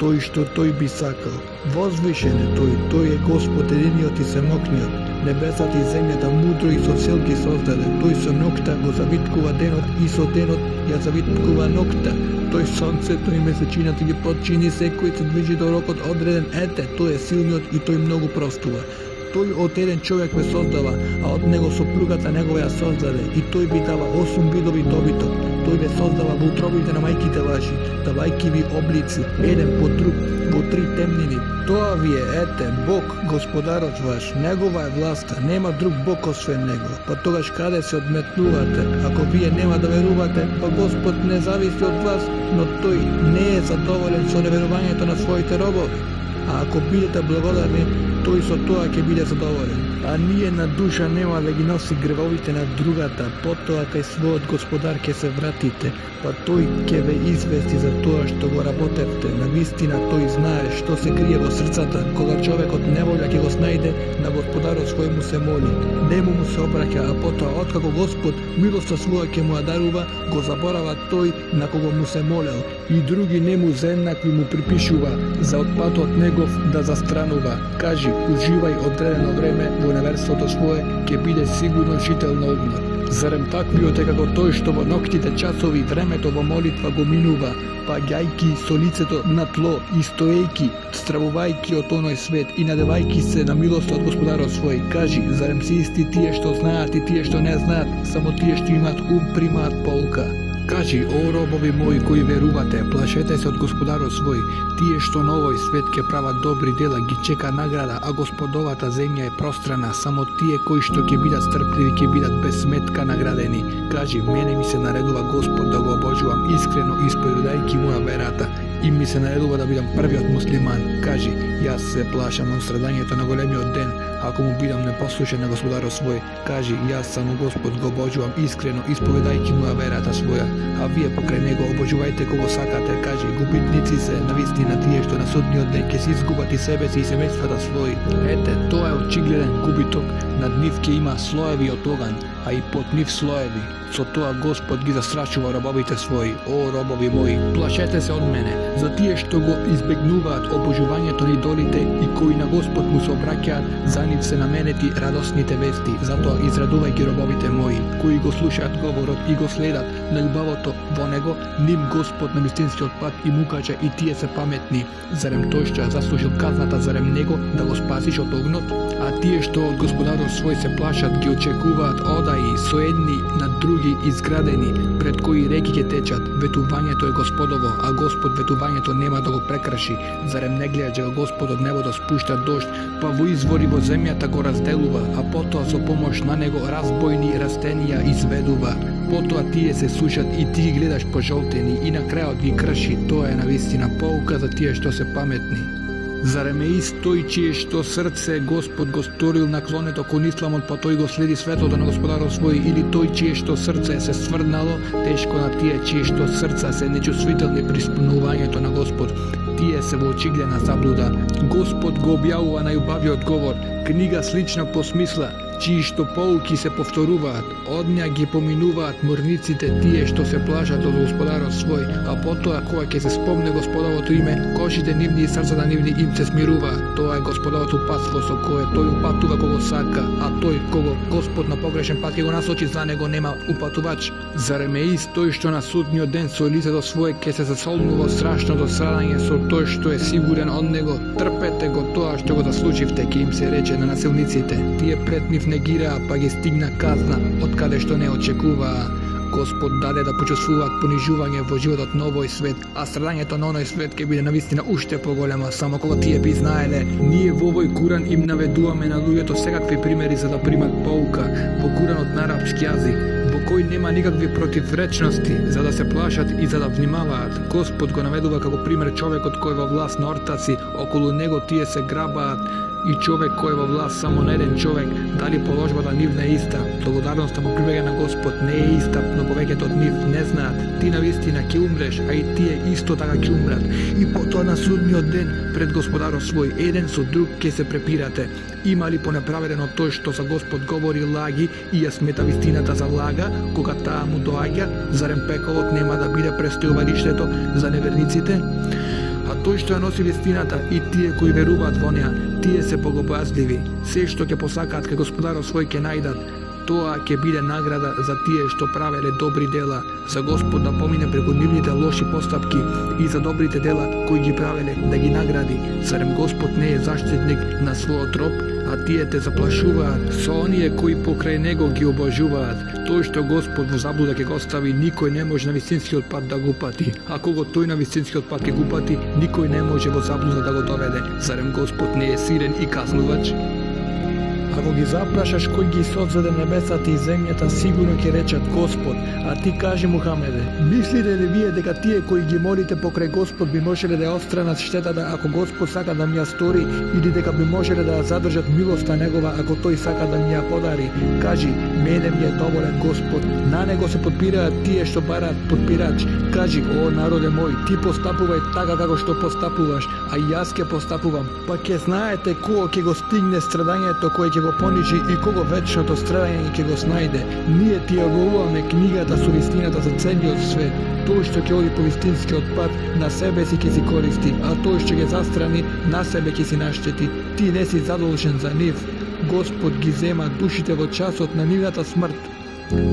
тој што тој би сакал. Возвишен е тој е Господ единиот и семокниот. Небесата и земјата мудро и со сил ги создаде. Тој со нокта го завиткува денот и со денот ја завиткува нокта. Тој сонцето и месечината ги подчини, секој се движи до рокот одреден. Ете, тој е силниот и тој многу простува. Тој од еден човек ме создава, а од него сопругата негова ја создаде, и тој ви дава 8 видови добиток. Тој ве создава во утробите на мајките ваши, давајки ви облици, еден по друг, во 3 темнини. Тоа ви е, ете, Бог, Господарот ваш, негова е власта, нема друг Бог освен него. Па тогаш каде се одметнувате? Ако вие нема да верувате, па Господ не зависи од вас, но тој не е задоволен со неверувањето на своите робови. А ако бидете благодарни, тој со тоа ќе биде задоволен. А ние на душа нема да ги носи гревовите на другата, потоа кај својот Господар ќе се вратите, па тој ќе ве извести за тоа што го работевте. Навистина тој знае што се крие во срцата. Кога човекот неволја ќе го снајде, на Господарот свој му се моли. Нему му се обраќа, а потоа откако Господ милоста своја ќе му ја дарува, го заборава тој на кого му се молел, и други нему за еднакви му припишува, за отпатот негов да застранува. Кажи, уживај одредено време во неверството свое, ќе биде сигурно жител на огнот. Зарем таквиот е како тој што во ноќните часови времето во молитва го минува, паѓајки со лицето на тло и стоејки, стравувајќи од оној свет и надевајки се на милост од Господарот свој. Кажи, зарем се исти тие што знаат и тие што не знаат, само тие што имаат ум примаат полка. Кажи, о робови мои кои верувате, плашете се од Господарот свој. Тие што на овој свет ќе прават добри дела ги чека награда, а Господовата земја е пространа. Само тие кои што ќе бидат стрпливи ќе бидат без сметка наградени. Кажи, мене ми се наредува Господ да го обожувам искрено исповедајќи му ја верата. И ми се наредува да бидам првиот муслиман. Кажи, јас се плашам од страдањето на големиот ден, ако му бидам непослушен на Господарот свој. Кажи, јас само Господ го обожувам искрено исповедајќи му ја верата своја. А вие покрај него обожувајте кого сакате. Кажи, губитници се навистина тие што на судниот ден ќе се изгубат и себе си и семејствата своји. Ете, тоа е очигледен губиток. Над нив ќе има слоеви од оган, а и под нив слоеви. Со тоа Господ ги застрашува робовите своји. О, робови мои, плашете се од мене, за тие што го избегнуваат обожувањето на идолите и кои на Господ му се обраќаат, за нив се наменети радосните вести. Затоа израдувај ги робовите мои, кои го слушаат говорот и го следат на љубавото во него, ним Господ на вистинскиот пат и му кажа, и тие се паметни. Зарем тој што ја заслужил казната, зарем него да го спасиш од огнот? А тие што од Господарот свој се плашат, ги очекуваат одаи со едни на други изградени, пред кои реки ќе течат. Ветувањето е Господово, а Господ ветувањето нема да го прекрши. Зарем не гледа дека Господ од небото спушта дожд, па во извори во земјата го разделува, а потоа со помош на него разбојни растенија изведува. Потоа тие се сушат и ти ги гледаш пожолтени и на крајот ги крши. Тоа е навистина pouка за тие што се паметни. Зарем е истој чие што срце Господ го сторил наклонето кон исламот, па тој го следи светото на Господарот свој, или тој чие што срце се сврнало тешко на тие чие што срца се нечувствителни при исполнувањето на Господ? Тие се во очигледна заблуда. Господ го објавува најубавиот говор, книга слична по смисла, чии што поуки се повторуваат. Од неа ги поминуваат морниците тие што се плашат од Господарот свој, а потоа кога ќе се спомне Господовото име, кошите нивни и срцата нивни им се смируваат. Тоа е Господовото патство со кое тој упатува кого сака, а тој кого Господ на погрешен пат ќе го насочи, за него нема упатувач. Зарем е истој што на судниот ден со лицето свое ќе се засолнува страшното страдање со тој што е сигурен од него? Трпете го тоа што го заслуживте, ќе им се рече на насилниците. Тие пред нив негираа, па ги стигна казна од каде што не очекуваа. Господ даде да почувствуваат понижување во животот на овој свет, а страдањето на оној свет ќе биде навистина уште поголема, само кога тие би знаеле. Ние во овој Куран им наведуваме на луѓето секакви примери за да примат поука. Во Куранот на арапски јазик, во кој нема никакви противречности, за да се плашат и за да внимаваат. Господ го наведува како пример човекот кој во власт на ортаци, околу него тие се грабаат, и човек кој е во власт само на еден човек, дали положбата нивна е иста? Благодарноста му прибега на Господ не е иста, но повеќето од нив не знаат. Ти навистина ќе умреш, а и тие исто така ќе умрат. И потоа на судниот ден пред Господарот свој еден со друг ќе се препирате. Има ли понеправедено тој што за Господ говори лаги и ја смета вистината за лага, кога таа му доаѓа? Зарем пеколот нема да биде престојувалиштето за неверниците? А тој што ја носи вистината и тие кои веруваат во неа, тие се богобојазливи. Се што ќе посакаат кај Господарот свој ќе најдат. Тоа ќе биде награда за тие што правеле добри дела, за Господ да помине преку нивните лоши постапки и за добрите дела кои ги правеле да ги награди. Зарем Господ не е заштитник на својот роб, а тие те заплашуваат со оние кои покрај него ги обожуваат. Тој што Господ во заблуда ќе го остави, никој не може на вистинскиот пат да го пати. А кога тој на вистинскиот пат ќе го пати, никој не може во заблуда да го доведе. Зарем Господ не е сирен и казнувач? Ако ги запрашаш кој ги создаде небесата и земјата, сигурно ќе речат Господ. А ти кажи, Мухамеде, мислите ли вие дека тие кои ги молите покрај Господ би можеле да ја отстранат штетата ако Господ сака да ми ја стори, или дека би можеле да ја задржат милоста негова ако тој сака да ми ја подари? Кажи, мене ми е доволен Господ. На него се подпираат тие што бараат подпирач. Кажи, о народе мој, ти постапувај така како што постапуваш, а јас ќе постапувам. Па ќе знаете кога ќе го стигне страдањето кое ќе го понижи и кога вечното страдање ќе го снајде. Ние ти ја говоруваме книгата со вистината за целиот свет. Тој што ќе оди по вистинскиот пат, на себе си ќе си користи, а тој што ќе застрани, на себе ќе си наштети. Ти не си задолжен за нив. Господ ги зема душите во часот на нивната смрт,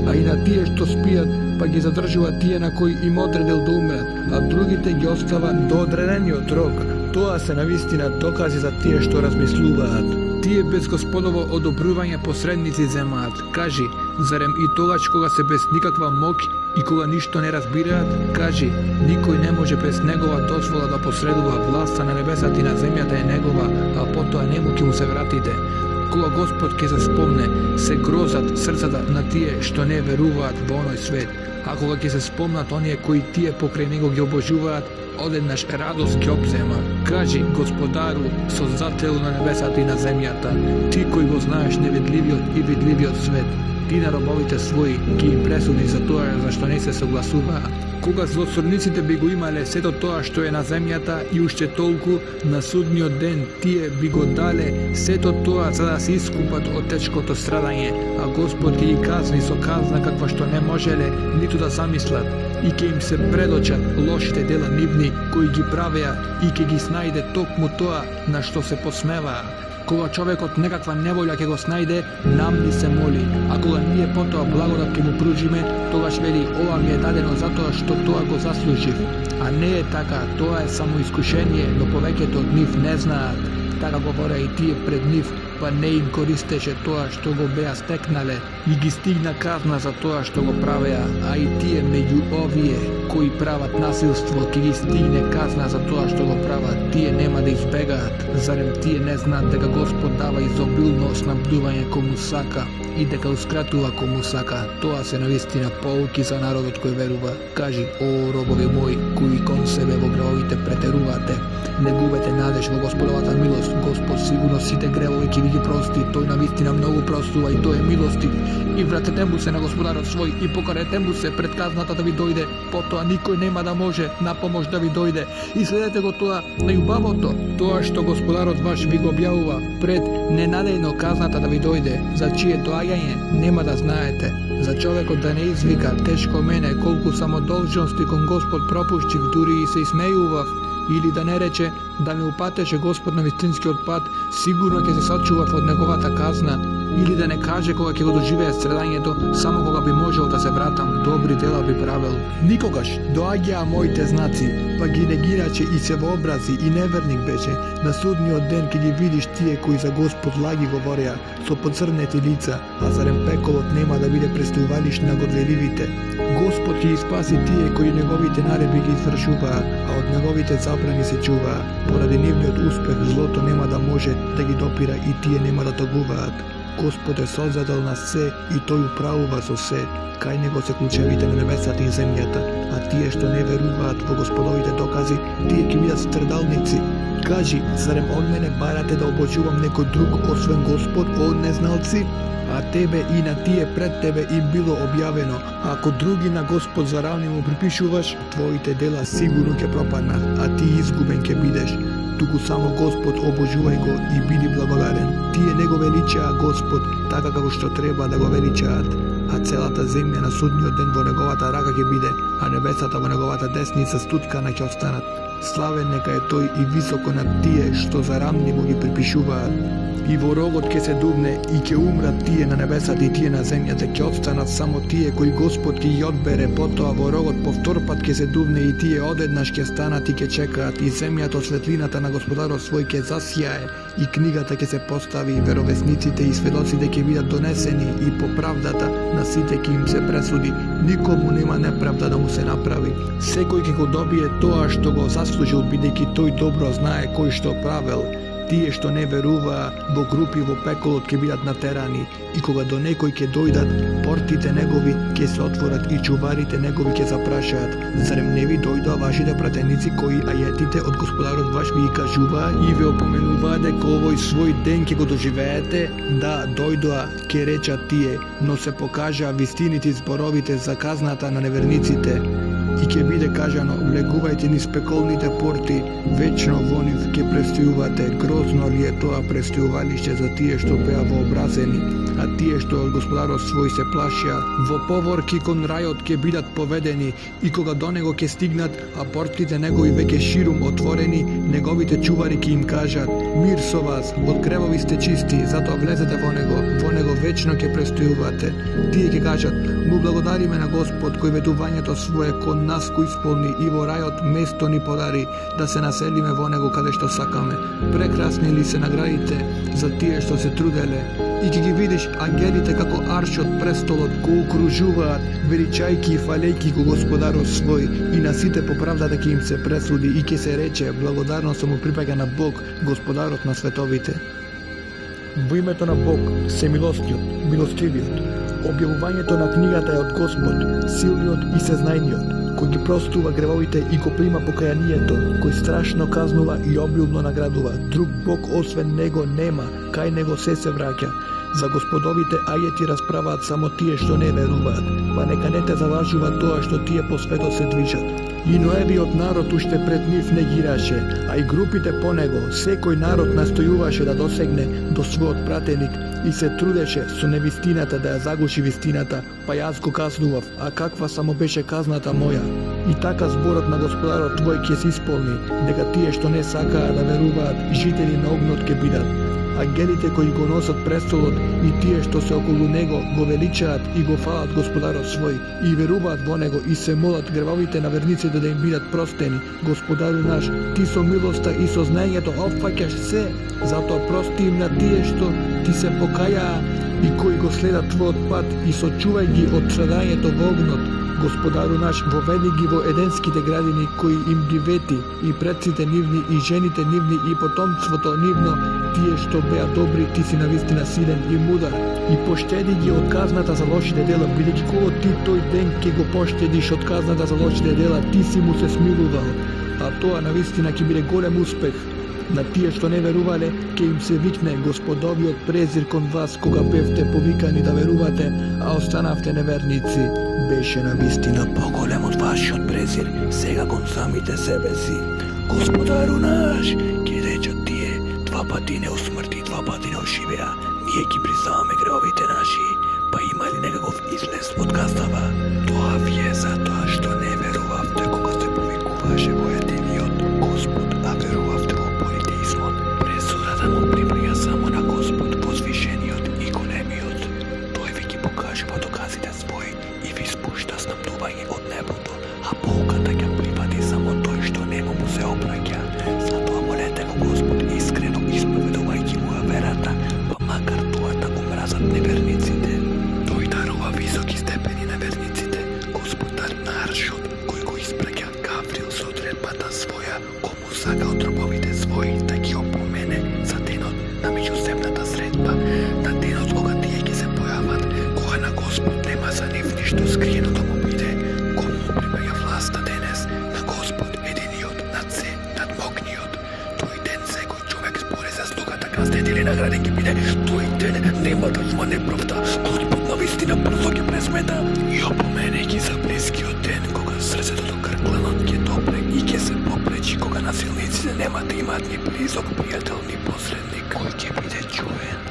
а и на тие што спијат, па ги задржува тие на кои им одредил да умрат, а другите ги остава до одредениот рок. Тоа се навистина докази за тие што размислуваат. Тие без Господово одобрување посредници земаат. Кажи, зарем и тогаш кога се без никаква моќ и кога ништо не разбираат? Кажи, никој не може без негова дозвола да посредува. Власта на небесата и на земјата е негова, а потоа нему ќе му се вратите. Кога Господ ќе се спомне, се грозат срцата на тие што не веруваат во оној свет, а кога ќе се спомнат оние кои тие покрај него ги обожуваат, одеднаш радост ќе обзема. Кажи, Господару, Создателу на небесата и на земјата, ти кој го знаеш невидливиот и видливиот свет, ти на робовите своји ги им пресуди за тоа зашто не се согласуваат. Кога злосторниците би го имале сето тоа што е на земјата и уште толку, на судниот ден тие би го дале сето тоа за да се искупат од тешкото страдање, а Господ ќе ги казни со казна каква што не можеле ниту да замислат, и ќе им се предочат лошите дела нивни кои ги правеа и ќе ги снајде токму тоа на што се посмеваа. Кога човекот некаква неволја ќе го снајде, нам ни се моли, а кога ние потоа благодат ќе му пружиме, тогаш вели, ова ми е дадено затоа што тоа го заслужив. А не е така, тоа е само искушение, но повеќето од нив не знаат. Така говореа и тие пред нив, па не им користеше тоа што го беа стекнале и ги стигна казна за тоа што го правеа, а и тие меѓу овие кои прават насилство ќе ги стигне казна за тоа што го прават, тие нема да избегаат. Зарем тие не знаат дека Господ дава изобилно снабдување кому сака и декаускратува кому сака? Тоа се навистина поуки за народот кој верува. Кажи, о робови мои, кои кон себе во гревовите претерувате, не губете надеж во Господовата милост. Господ сигурно сите гревови ќе ви ги прости, тој навистина многу простува и тој е милостив. И вратете му се на Господарот свој и покорете му се пред казната да ви дојде, потоа никој нема да може на помош да ви дојде. И следете го тоа најубавото, тоа што Господарот ваш ви го објавува пред ненадејно казната да ви дојде, за чие доаѓање нема да знаете. За човекот да не извика, тешко мене, колку самодолжности кон Господ пропуштив, дури и се исмејував, или да не рече, да ме упатеше Господ на вистинскиот пат, сигурно ќе се сочував од неговата казна, или да не каже кога ќе го доживее страдањето, само кога би можел да се вратам, добри дела би правел. Никогаш доаѓаа моите знаци, па ги негираче и се вообрази и неверник беше. На судниот ден ќе ги видиш тие кои за Господ лаги говореа, со поцрнети лица, а зарем пеколот нема да биде престојувалиште на горделивите. Господ ќе ги спаси тие кои неговите наредби ги извршуваа, а од неговите забрани се чуваа. Поради нивниот успех злото нема да може да ги допира и тие нема да тагуваат. Господ е создадел на се и тој управува со се. Кај него се клучевите на небесата и земјата, а тие што не веруваат во Господовите докази, тие ќе бидат страдалници. Кажи, зарем од мене барате да обожувам некој друг освен Господ, о незналци? А тебе и на тие пред тебе им било објавено. Ако други на Господ заравни му припишуваш, твоите дела сигурно ќе пропаднат, а ти изгубен ќе бидеш. Туку само Господ обожувај го и биди благодарен. Тие не го величаа Господ, така како што треба да го величаат. А целата земја на судниот ден во неговата рака ќе биде, а небесата во неговата десница стуткана ќе останат. Славен нека е тој и високо над тие што зарамни му ги припишуваат. И во рогот ќе се дувне и ќе умрат тие на небесата и тие на земјата, ќе останат само тие кои Господ ќе ги одбере. Потоа во рогот повтор пат ќе се дувне и тие одеднаш ќе станат и ќе чекаат, и земјата од светлината на Господарот свој ќе засјае, и книгата ќе се постави, и веровесниците и сведоците ќе бидат донесени, и по правдата на сите ќе им се пресуди. Никому нема неправда да му се направи. Секој ќе го добие тоа што го заслужил, бидејќи тој добро знае кој што правел. Тие што не веруваа во групи во пеколот ќе бидат натерани, и кога до некој ќе дојдат, портите негови ќе се отворат и чуварите негови ќе запрашаат: зарем не ви дојдоа вашите пратеници кои ајетите од Господарот ваш ви ги кажуваа и ве опоменуваа дека овој свој ден ќе го доживеете? Да, дојдоа, ќе речат тие, но се покажаа вистините зборовите за казната на неверниците. И ќе биде кажано: влегувајте низ пеколните порти, вечно во нив ќе престојувате. Грозно ли е тоа престојувалиште за тие што беа вообразени, а тие што од Господарот свој се плашеа? Во поворки кон рајот ќе бидат поведени, и кога до него ќе стигнат, а портите негови веќе ширум отворени, неговите чувари ќе им кажат: мир со вас, од гревови сте чисти, затоа влезете во него вечно ќе престојувате. Тие ќе кажат: му благодариме на Господ кој ветувањето свое кон нас го исполни и во рајот место ни подари да се населиме во него каде што сакаме. Прекрасни ли се наградите за тие што се труделе? И ќе ги видиш ангелите како арш од престолот го окружуваат, величајки и фалејки го Господарот свој, и на сите по правдата ќе им се пресуди и ќе се рече: благодарност му припаѓа на Бог, Господарот на световите. Во името на Бог, семилостниот, милостивиот, објавувањето на книгата е од Господ, силниот и сезнајниот, кој ги простува гревовите и го прима покаянието, кој страшно казнува и обилно наградува. Друг Бог освен него нема, кај него се враќа. За Господовите ајети расправаат само тие што не веруваат, па нека не те залажува тоа што тие по светот се движат. И Ноевиот народ уште пред нив не гираше, а и групите по него, секој народ настојуваше да досегне до својот пратеник и се трудеше со невистината да ја заглуши вистината, па јас го казнував, а каква само беше казната моја. И така зборот на Господарот твој ќе се исполни, дека тие што не сакаа да веруваат, жители на огнот ќе бидат. Ангелите кои го носат престолот и тие што се околу него го величаат и го фалат Господарот свој и веруваат во него и се молат гревовите на верниците да им бидат простени. Господару наш, ти со милоста и со знаењето опфаќаш се, затоа прости им на тие што ти се покајаа и кои го следат твојот пат и сочувај ги од страдањето во огнот. Господару наш, воведи ги во еденските градини кои им ги вети, и предците нивни, и жените нивни, и потомството нивно, тие што беа добри, ти си навистина силен и мудар. И поштеди ги од казната за лошите дела, бидејќи кога ти тој ден ќе го поштедиш од казната за лошите дела, ти си му се смилувал. А тоа навистина ќе биде голем успех. На тие што не верувале, ќе им се викне Господовиот презир кон вас кога бевте повикани да верувате, а останавте неверници. Беше навистина поголем од вашиот презир, сега кон самите себе си. Господару наш, ќе речат тие, два пати не усмрти, два пати не оживеа. Ние ги признаваме гревовите наши, па има ли некаков излез од казнава? Тоа вие затоа што не верувавте кога се повикуваше во единиот Господ, а верувавте во политеизмот. Пресудата му припаѓа само на Господ, возвишениот и големиот. Тој ви ги покажува доказите своји и ви спушта снабдување од небото, а поуката ќе припади само тој што нему му се обраќа. Затоа молете го Господ искрено, исповедувајќи му верата, па макар тоа да умразат неверниците. Тој дарува високи степени на верниците. Господ награден ќе биде. Тој ден нема да има неправда. Господ навистина брзо ќе презмета. И опоменејќи за блискиот ден, кога срцето до кркланот ќе допре и ќе се попречи, кога насилниците нема да имаат ни близок пријател, ни посредник. Кој ќе биде чуен?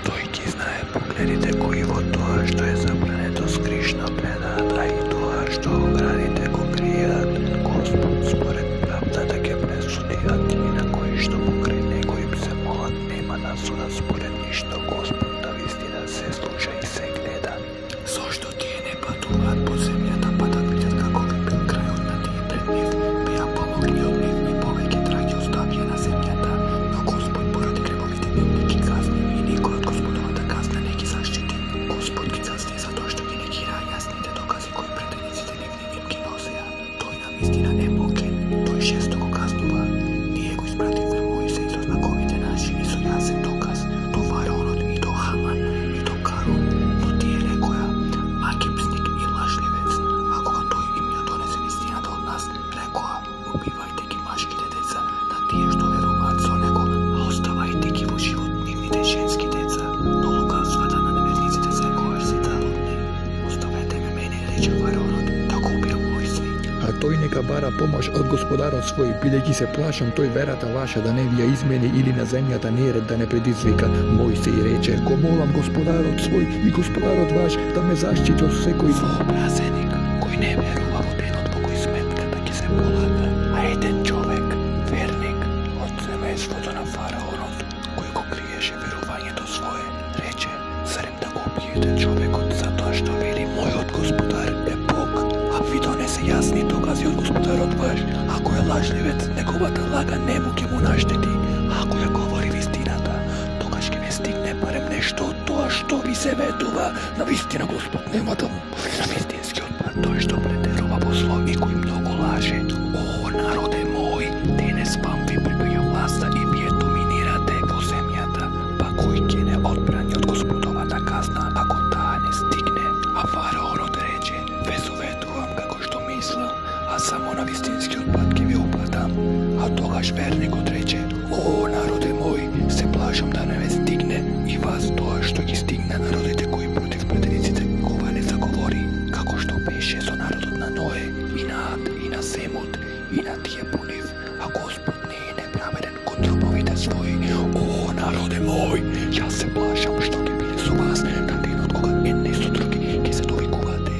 Тој ќе знае погледите кои во тоа што е забрането скришно гледаат, а и тоа што оградите го кријат. Господ според правдата ќе пресуди, а тие на кои што покрај некои се молат нема да судат според ништо. Господ да вистина се слуша и се гледа. Зошто тие не патуваат по земјата, па да видат како би бил крајот на тие пред нив? Беа помогли од нив и повеќе траѓи оставија на земјата, но Господ поради гревовите нивни ги казни и никој од Господовата казна не ги заштити. Господ ги казни затоа што ги негира јасните докази кои претениците нивни им ги носеа. Тој навистина е мокен, тој жестоко казнува. Ние го испративме Мојсей со знаковите наши и со јасен доказ до фараонот и до Хаман и до Карун, но тие рекоја макепсник и лажливец. А кога тој им ја донесе вистината од нас, рекоа убивајте ги машките деца на тие што веруваат со него, а оставајте ги во живот нивните женски деца. Но лукавствата на неверниците секогаш се залудни. Оставете ме мене, рече фараонот, да го убиам Мојсей. А тој нека бара помош од Господарот свој, бидејќи се плашам тој верата ваша да не ви ја измени или на земјата неред да не предизвика. Мојсей рече, го молам Господарот свој и Господарот ваш да ме заштити од секој Вообразеник кој не верува во денот по кој сметката ќе се полага, а еден човек, верник, од семејството на фараонот, кој го криеше верувањето свое, рече, зарем да го убиете човекот затоа што вели мојот Господар е Бог, а ви донесе јасни докази од Господарот ваш. Ако е лажливец, неговата лага нему ќе му наштети, а ако ја говори вистината, тогаш ќе ве стигне барем нешто од тоа што ви се ветува. Навистина Господ нема да му повери на вистинскиот пат, тој што претерува во зло и кој многу лаже. О, народе мој, денес вам ви припаѓа власта и вие доминирате во земјата, па кој ќе не одбрани од Господовата казна ако таа не стигне? А фараонот рече, ве советувам како што мислам, а само на вистинскиот пат ќе ви упатам. А тогаш верникот рече, о, народе мој, се плашам да не ве стигне и вас тоа што ги стигна народите кои против претениците кога не заговори, како што беше со народот на Ное, и на Ад, и на Семут, и на тие по нив, а Господ не е неправеден кон труповите своји. О, народе мој, јас се плашам што ќе биде со вас на денот кога едни со други ќе се довикувате,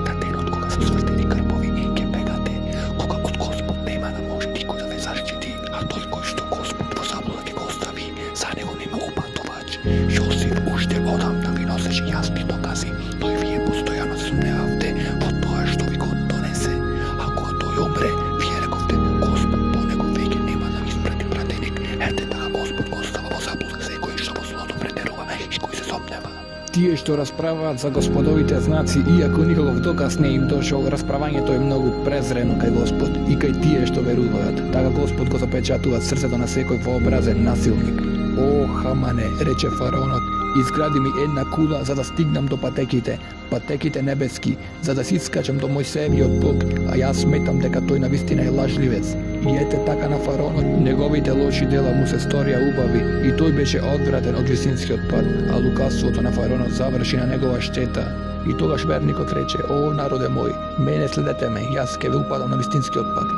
на денот кога се свртени крпови и ќе бегате, кога од Господ нема да може никој да ве заштити, а тој кој што Господ во заблуда ќе го остави, за него нема упатувач. Јосиф уште одамна ви носеше јасни докази, но и вие постојано се сумневавте во тоа што ви го донесе. А кога тој умре, вие рековте, Господ по него веќе нема да ви испрати пратеник. Ете така Господ го остава во заблуда секој што во злото претерува и кој се сомнева. Тие што расправаат за Господовите знаци, иако никаков доказ не им дошол, расправањето е многу презрено кај Господ и кај тие што веруваат. Така Господ го запечатува срцето на секој вообразен насилник. О, Хамане, рече фараонот, изгради ми една кула за да стигнам до патеките небески, за да си искачам до Мојсеевиот Бог, а јас сметам дека тој навистина е лажливец. И ете така на фараонот, неговите лоши дела му се сторија убави и тој беше одвратен од вистинскиот пат, а лукавството на фараонот заврши на негова штета. И тогаш верникот рече, о, народе мој, мене следете ме, јас ќе ве упадам на вистинскиот пат.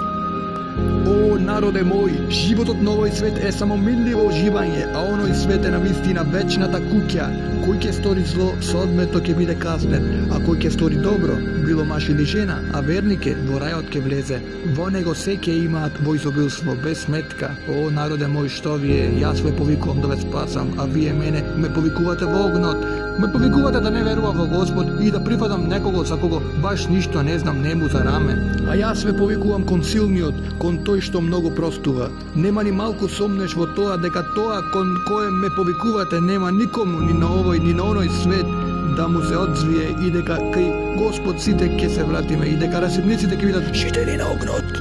О, народе мој, животот на овој свет е само минливо уживање, а оној свет е навистина вечната куќа. Кој ќе стори зло, соодветно ќе биде казнет, а кој ќе стори добро, било маж или жена, а верник е, во рајот ќе влезе. Во него се ќе имаат во изобилство, без сметка. О, народе мој, што вие, јас ве повикувам да ве спасам, а вие мене ме повикувате во огнот. Ме повикувате да не верувам во Господ и да прифатам некого за кого баш ништо не знам нему за раме. А јас ве повикувам кон силниот, кон тој што многу простува. Нема ни малку сомнеш во тоа дека тоа кон кое ме повикувате нема никому ни на овој ни на оној свет да му се одзвие и дека кај Господ сите ќе се вратиме и дека расипниците ќе бидат жители на огнот.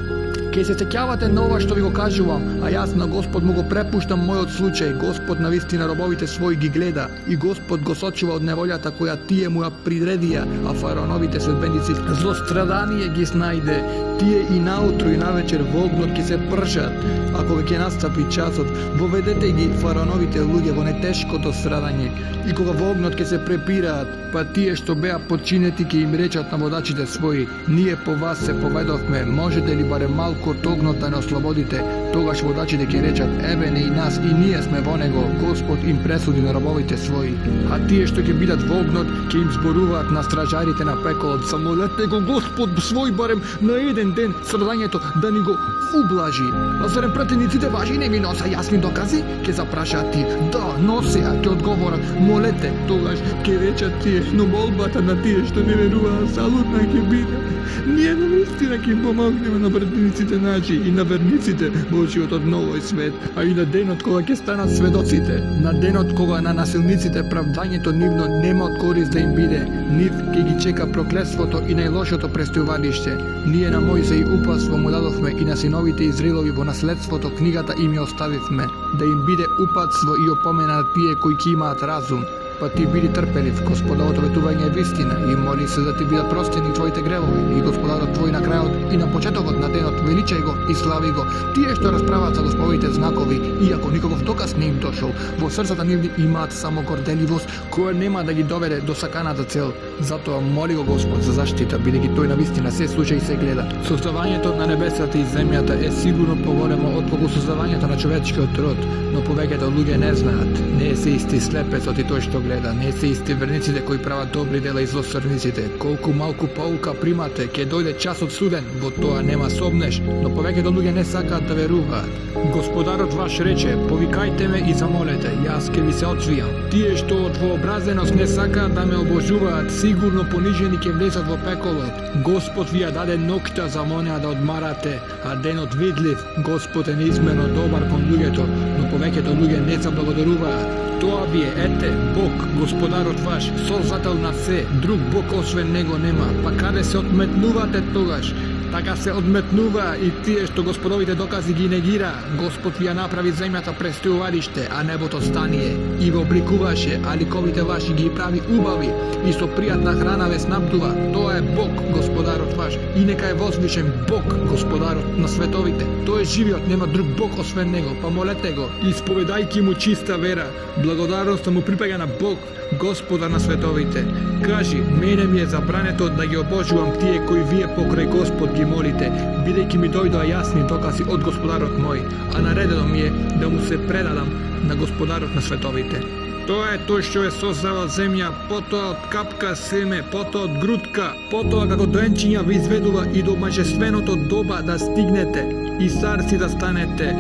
Ке се сеќавате на ова што ви го кажувам, а јас на Господ му го препуштам мојот случај. Господ навистина робовите своји ги гледа и Господ го сочува од неволјата која тие му ја придредија, а фараоновите следбеници злострадание ги снајде. Тие и наутро и навечер во огнот ќе се пржат, а кога ќе настапи часот, воведете ги фараоновите луѓе во нетешкото страдање, и кога во огнот ќе се препираат, па тие што беа подчинети ќе им речат на водачите своји: ние по вас се поведовме, можете ли барем малку од огнот да не ослободите? Тогаш водачите ќе речат: еве не и нас, и ние сме во него. Господ им пресуди на робовите своји. А тие што ќе бидат во огнот ќе им зборуваат на стражарите на пеколот: замолете го Господ свој барем на еден ден страдањето да ни го ублажи. А зарем пратениците важи не ми носа јасни докази? Ќе запрашаат тие: да, носеа. Ќе одговорат: молете. Тогаш ќе речат тие: но молбата на тие што не веруваат салутна ќе биде. Ние навистина ќе им помогнеме на пратениците наши и на верниците во животот на овој свет, а и на денот кога ќе станат сведоците, на денот кога на насилниците правдањето нивно нема од корист да им биде. Нив ќе ги чека проклетството и најлошото престојувалиште. Ние на Мојсей упатство му дадовме и на синовите Израилови во наследството книгата им ја оставивме, да им биде упатство и опомена на тие кои ќе имаат разум. Па ти биди трпелив, Господовото ветување е вистина, и моли се да ти бидат простени твоите гревови, и Господарот твој на крајот и на почетокот на денот величај го и слави го. Тие што расправаат за Господовите знакови, иако никогов доказ не им дошол, во срцата нивни имаат само горделивост, која нема да ги доведе до саканата цел. Затоа моли го Господ за заштита, бидејќи тој навистина се слуша и се гледа. Создавањето на небесата и земјата е сигурно поголемо отколку создавањето на човечкиот род, но повеќето луѓе не знаат. Не е се исти слепецот и тој што гледа, не се исти верниците кои прават добри дела и злосторниците. Колку малку поука примате, ќе дојде часот суден, во тоа нема собнеш, но повеќето луѓе не сакаат да веруваат. Господарот ваш рече: повикајте ме и замолете, јас ќе ви се отсвијам. Тие што од вообразеност не сакаат да ме обожуваат, сигурно понижени ќе влезат во пеколот. Господ ви ја даде ноќта за монеа да одмарате, а денот видлив. Господ е неизмерно добар кон луѓето, но повеќето луѓе не заблагодаруваат. Тоа ви е, ете, Бог, Господарот ваш, создател на се, друг Бог освен него нема. Па каде се одметнувате тогаш? Така се одметнува и тие што Господовите докази ги негира. Господ ви ја направи земјата престојувалиште, а небото стание. И ве обликуваше, а ликовите ваши ги прави убави, и со пријатна храна ве снабдува. Тоа е Бог, Господарот ваш, и нека е возвишен Бог, Господарот на световите. Тој е живиот, нема друг Бог освен него, па молете го, исповедајќи му чиста вера. Благодарноста му припаѓа на Бог, Господар на световите. Кажи: мене ми е забрането да ги обожувам тие кои вие покрај Господ ги молите, бидејќи ми дојдоа јасни докази од Господарот мој, а наредено ми е да му се предадам на Господарот на световите. Тоа е тој што е создавал земја, потоа од капка семе, потоа од грудка, потоа како доенчиња ви изведува и до мажественото доба да стигнете и старци да станете.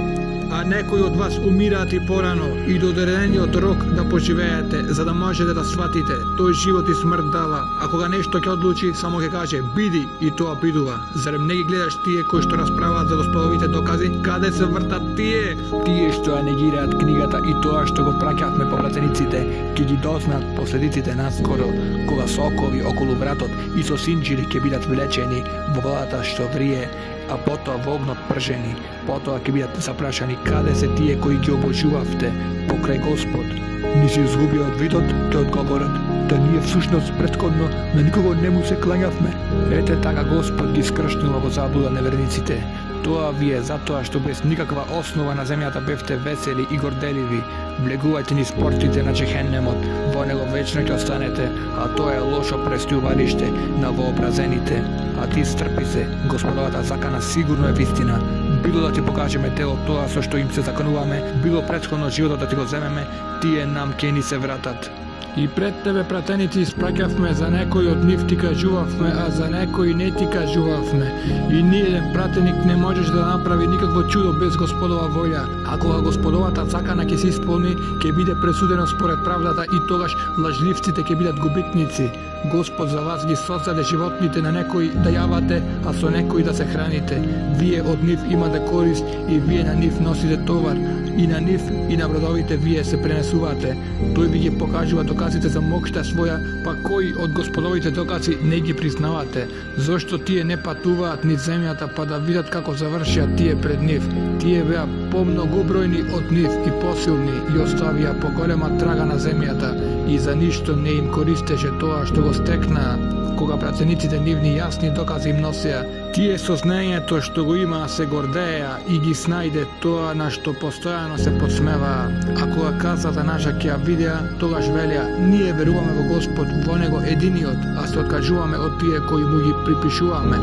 А некои од вас умираат и порано, и до одредениот рок да поживеете, за да можете да сватите, тој живот и смрт дава, а кога нешто ќе одлучи, само ќе каже: биди, и тоа бидува. Зарем не ги гледаш тие кои што расправаат за Господовите докази? Каде се вртат тие? Тие што ја негираат книгата и тоа што го праќавме по пратениците, ќе ги дознаат последиците наскоро, кога со окови околу вратот и со синџири ќе бидат влечени во водата што врие, а потоа во огнот пржени. Потоа ќе бидат запрашани: каде се тие кои ги обожувавте покрај Господ? Ни се изгубија од видот, ќе одговорат: да ние всушност претходно на никого не му се клањавме. Ете така Господ ги скршнува во заблуда неверниците. Тоа ви е затоа што без никаква основа на земјата бевте весели и горделиви. Влегувајте низ портите на Джехеннемот, во него вечно ќе останете, а тоа е лошо престојувалиште на вообразените. А ти стрпи се, Господовата закана сигурно е вистина. Било да ти покажеме дело тоа со што им се закануваме, било претходно животот да ти го земеме, тие нам ќе ни се вратат. И пред тебе пратеници испраќавме, за некој од нив ти кажувавме, а за некој не ти кажувавме. И ниеден пратеник не можеш да направи никакво чудо без Господова волја. А кога Господовата закана ќе се исполни, ќе биде пресудено според правдата и тогаш лажливците ќе бидат губитници. Господ за вас ги создаде животните, на некои да јавате, а со некои да се храните. Вие од нив имате корист и вие на нив носите товар. И на нив и на бродовите вие се пренесувате. Тој ви ги покажува доказите за мокшта своја, па кои од господовите докази не ги признавате? Зошто тие не патуваат низ земјата па да видат како завршија тие пред нив? Тие беа помногобројни од нив и посилни и оставија поголема трага на земјата и за ништо не им користеше тоа што го стекнаа, кога пратениците нивни јасни докази им носеа. Тие со знаењето што го имаа се гордееа и ги снајде тоа на што постојано се подсмеваа. А кога казата наша ќе ја видеа, тогаш велеа: ние веруваме во Господ, во Него единиот, а се откажуваме од тие кои му ги припишуваме.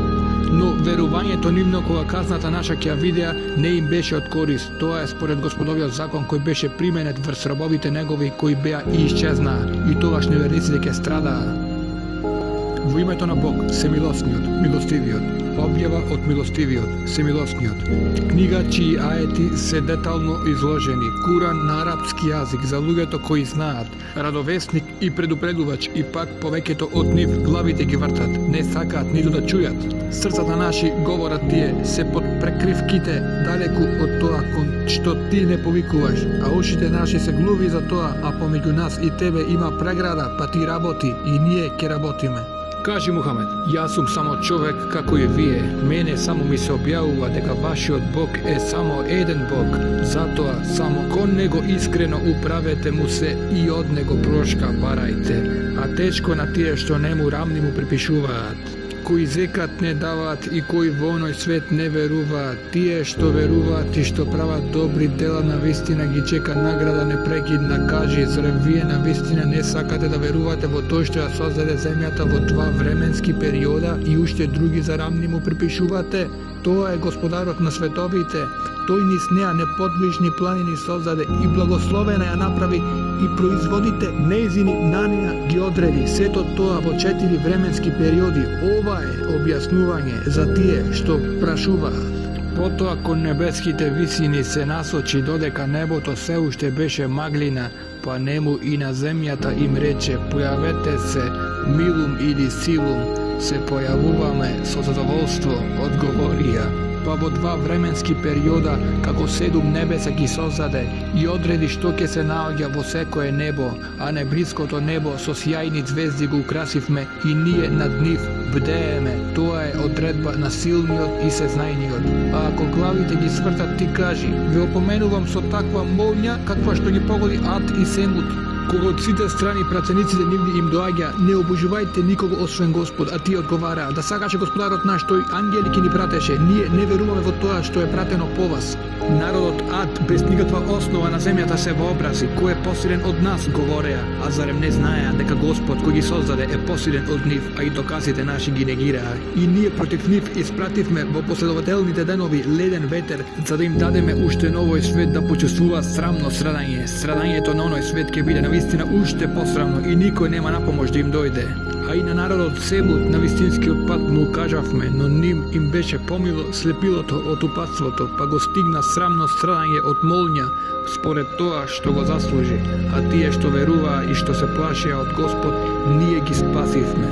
Но верувањето нивно кога казната наша ќе ја видеа не им беше од корист. Тоа е според Господовиот закон кој беше применет врз рабовите негови кои беа и исчезнаа, и тогаш неверниците ќе страдаа. Во името на Бог, Семилосниот, Милостивиот, објава од Милостивиот, Семилосниот, книга чии аети се детално изложени, Куран на арапски јазик за луѓето кои знаат, радовесник и предупредувач, и пак повеќето од нив главите ги вртат, не сакаат ниту да чујат. Срцата наши, говорат тие, се под прекривките, далеку од тоа кон што ти не повикуваш, а ушите наши се глуви за тоа, а помеѓу нас и тебе има преграда, па ти работи и ние ќе работиме. Кажи Мухамед: јас сум само човек како и вие, мене само ми се објавува дека вашиот Бог е само еден Бог, затоа само кон Него искрено управете му се и од Него прошка барајте, а тешко на тие што нему рамни му припишуваат, кои зекат не даваат и кои во оној свет не веруваат. Тие што веруваат и што прават добри дела навистина ги чека награда непрекидна. Кажи, зарем вие навистина не сакате да верувате во тој што ја создаде земјата во два временски периода и уште други зарамни му припишувате? Тоа е Господарот на световите. Тој низ неа неподвижни планини создаде и благословена ја направи и производите нејзини на неа ги одреди. Сето тоа во 4 временски периоди. Ова е објаснување за тие што прашуваат. Потоа кон небеските висини се насочи додека небото се уште беше маглина, па нему и на земјата им рече: појавете се, милум или силум. Се појавуваме со задоволство, одговорија. Па во два временски периода, како 7 небеса ги создаде и одреди што ќе се наоѓа во секое небо, а небриското небо со сјајни звезди го украсивме и ние над нив бдееме. Тоа е одредба на силниот и сезнајниот. А ако главите ги свртат, ти кажи: ве опоменувам со таква молња каква што ги погоди Ад и Семут. Кога од сите страни пратениците нивни им доаѓа: не обожувајте никого освен Господ, а тие одговараа: да сакаше Господарот наш, тој ангели ќе ни пратеше, ние не веруваме во тоа што е пратено по вас. Народот Ад без никаква основа на земјата се вообрази: кој е посилен од нас, говореа, а зарем не знаеа дека Господ кој ги создаде е посилен од нив, а и доказите наши ги негираа. И ние против нив испративме во последователните денови леден ветер, за да им дадеме уште на овој свет да почувствува срамно страдање. Страдањето на оној свет ќе биде навистина уште посрамно и никој нема на помош да им дојде. А и на народот Семут на вистинскиот пат му кажавме, но ним им беше помило слепилото од упатството, па го стигна срамно страдање од молња, според тоа што го заслужи. А тие што веруваа и што се плашеа од Господ, ние ги спасивме.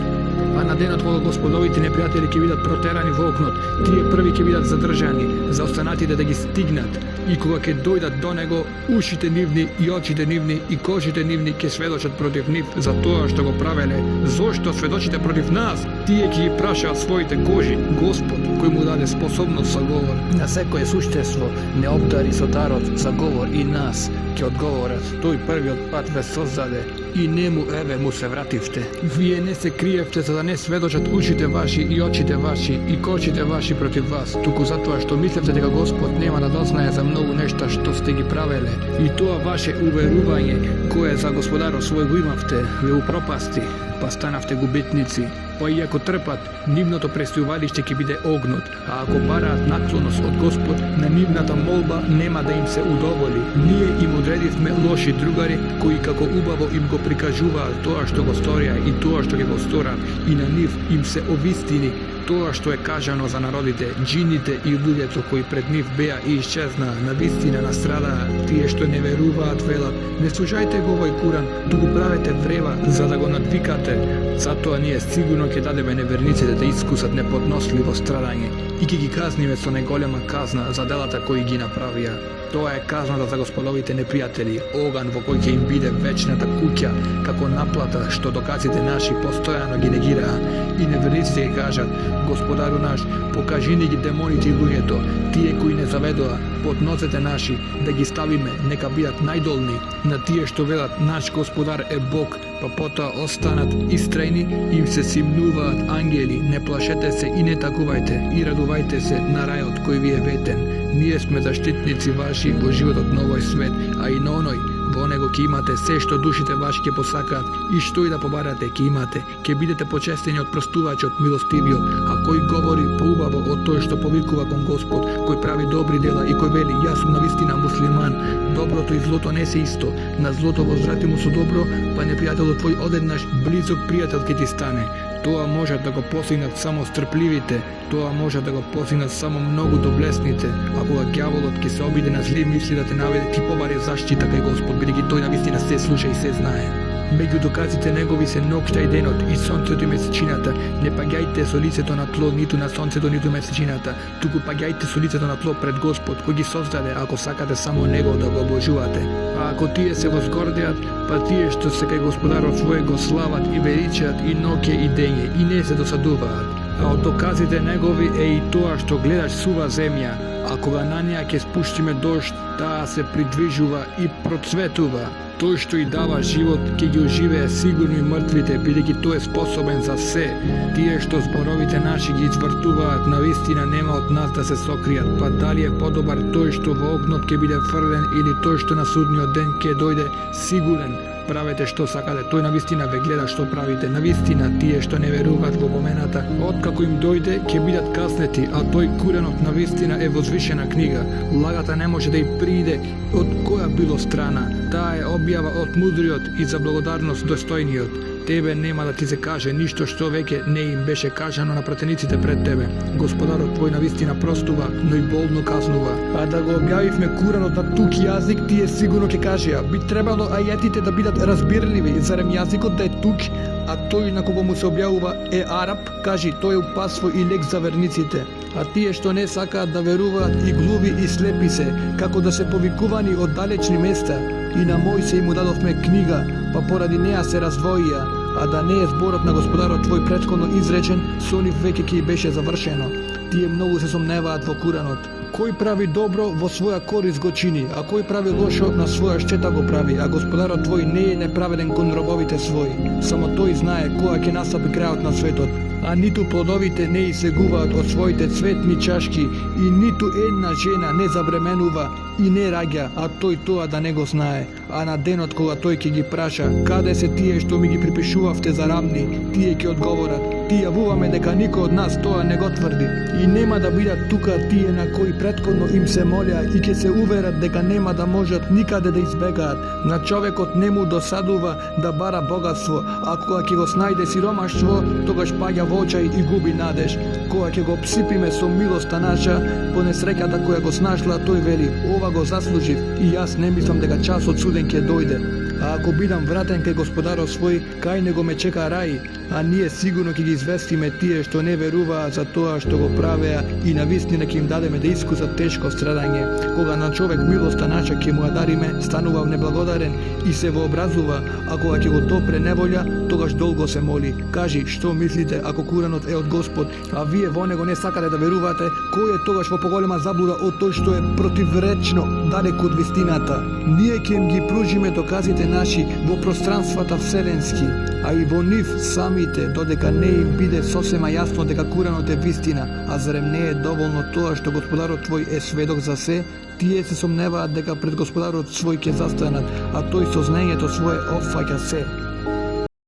А на денот кога Господовите непријатели ќе бидат протерани во окнот, тие први ќе бидат задржани, за останатите да ги стигнат. И кога ќе дојдат до него, ушите нивни и очите нивни и кожите нивни ќе сведочат против нив за тоа што го правеле. Зошто сведочите против нас? Тие ќе ги прашаат своите кожи. Господ, кој му даде способност за говор, на секое суштество не обдари со дарот за говор и нас, ќе одговорат: тој првиот пат ве создаде и нему еве му се вративте. Вие не се криевте за да не сведочат ушите ваши и очите ваши и кочите ваши против вас, туку затоа што мислевте дека Господ нема да дознае за многу нешта што сте ги правеле. И тоа ваше уверување, кое за Господарот свој го имавте, ве упропасти, па станавте губитници. Па иако трпат, нивното престојувалиште ќе биде огнот, а ако бараат наклонос од Господ, на нивната молба нема да им се удоволи. Ние им одредивме лоши другари, кои како убаво им го прикажуваат тоа што го сторија и тоа што ќе го сторат, и на нив им се овистини тоа што е кажано за народите, джините и луѓето кои пред нив беа и исчезнаа, на вистина настрадаа. Тие што не веруваат велат: не слушајте го овој Куран, туку правете врева за да го надвикате. Затоа ние сигурно ќе дадеме неверниците да искусат неподносливо страдање. и ќе ги казниме со најголема казна за делата кои ги направија. Тоа е казната за господовите непријатели, оган во кој ќе им биде вечната куќа, како наплата што доказите наши постојано ги негираа. И неверниците ќе кажат: Господару наш, покажи ни ги демоните и луѓето, тие кои не заведоа под нозете наши, да ги ставиме, нека бидат најдолни. На тие што велат наш Господар е Бог, па потоа останат истрајни, им се симнуваат ангели. Не плашете се и не такувајте, и радувајте се на рајот кој ви е ветен. Ние сме заштитници ваши во животот на овој свет, а и на оној. Во него ќе имате се што душите ваши ќе посакаат, и што и да побарате ќе имате. Ќе бидете почестени од простувачот, милостивиот, а кој говори поубаво од тој што повикува кон Господ, кој прави добри дела и кој вели: јас сум навистина муслиман. Доброто и злото не се исто. На злото возврати му со добро, па непријателот твој одеднаш близок пријател ќе ти стане. Тоа може да го постигнат само стрпливите, тоа може да го постигнат само многу доблесните, а кога ѓаволот ќе се обиде на зли мисли да те наведе, ти побари заштита кај Господ, бидејќи тој навистина се слуша и се знае. Меѓу доказите негови се ноќта и денот, и сонцето и месечината. Не паѓајте со лицето на тло, ниту на сонцето, ниту месечината, туку паѓајте со лицето на тло пред Господ, кој ги создаде, ако сакате само него да го обожувате. А ако тие се возгордеат, па тие што се кај Господарот свој го слават и величаат и ноќе и дење, и не се досадуваат. А од доказите негови е и тоа што гледаш сува земја, а кога на неа ќе спуштиме дожд, таа се придвижува и процветува. Тој што и дава живот ќе ги оживее сигурно и мртвите, бидејќи тој е способен за се. Тие што зборовите наши ги извртуваат, навистина нема од нас да се сокријат. Па дали е подобар тој што во огнот ќе биде фрлен или тој што на судниот ден ќе дојде сигурен? Правете што сакате, тој навистина ве гледа што правите. Навистина тие што не веруваат во помената, откако им дојде ќе бидат каснети, а тој куренот навистина е возвишена книга. Лагата не може да и приде од која било страна. Таа е објава од мудриот и за благодарност достојниот. Тебе нема да ти се каже ништо што веќе не им беше кажано на пратениците пред тебе. Господарот твој навистина простува, но и болно казнува. А да го објавивме куранот на тук јазик, тие сигурно ќе кажеа: би требало ајетите да бидат разбирливи, зарем јазикот да е тук, а тој на кого му се објавува е араб, кажи, тој е упатство и лек за верниците. А тие што не сакаат да веруваат и глуви и слепи се, како да се повикувани од далечни места. И на Мојсеј му дадовме книга, па поради неа се раздвоија, а да не е зборот на Господарот твој претходно изречен, со нив веќе ќе беше завршено. Тие многу се сомневаат во Куранот. Кој прави добро во своја корист го чини, а кој прави лошо на своја штета го прави, а Господарот твој не е неправеден кон робовите своји. Само тој знае која ќе настапи крајот на светот. А ниту плодовите не исегуваат од своите цветни чашки, и ниту една жена не забременува и не раѓа, а тој тоа да не го знае. А на денот кога тој ќе ги праша: каде се тие што ми ги припишувавте за рамни, тие ќе одговорат: ти јавуваме дека никој од нас тоа не го тврди. И нема да бидат тука тие на кои претходно им се молеа и ќе се уверат дека нема да можат никаде да избегаат. На човекот не му досадува да бара богатство, а кога ќе го снајде сиромаштво, тогаш паѓа во очај и губи надеж. Кога ќе го обсипиме со милоста наша, по несреќата која го снашла, тој вели: ова го заслужив, и јас не мислам дека часот суден ќе дојде. А ако бидам вратен кај Господарот свој, кај него ме чека рај, а ние сигурно ќе ги известиме тие што не веруваат за тоа што го правеа, и навистина ќе им дадеме да искусат тешко страдање. Кога на човек милоста наша ќе му ја дариме, станува неблагодарен и се вообразува, а кога ќе го топре неволја, тогаш долго се моли. Кажи, што мислите ако Куранот е од Господ, а вие во него не сакате да верувате? Кој е тогаш во поголема заблуда од тој што е противречно далеку од вистината? Ние ќе им ги пружиме доказите наши во пространствата вселенски, а и во нив самите, додека не им биде сосема јасно дека Куранот е вистина. А зарем не е доволно тоа што Господарот твој е сведок за се? Тие се сомневаат дека пред Господарот свој ќе застанат, а тој со знаењето свое опфаќа се.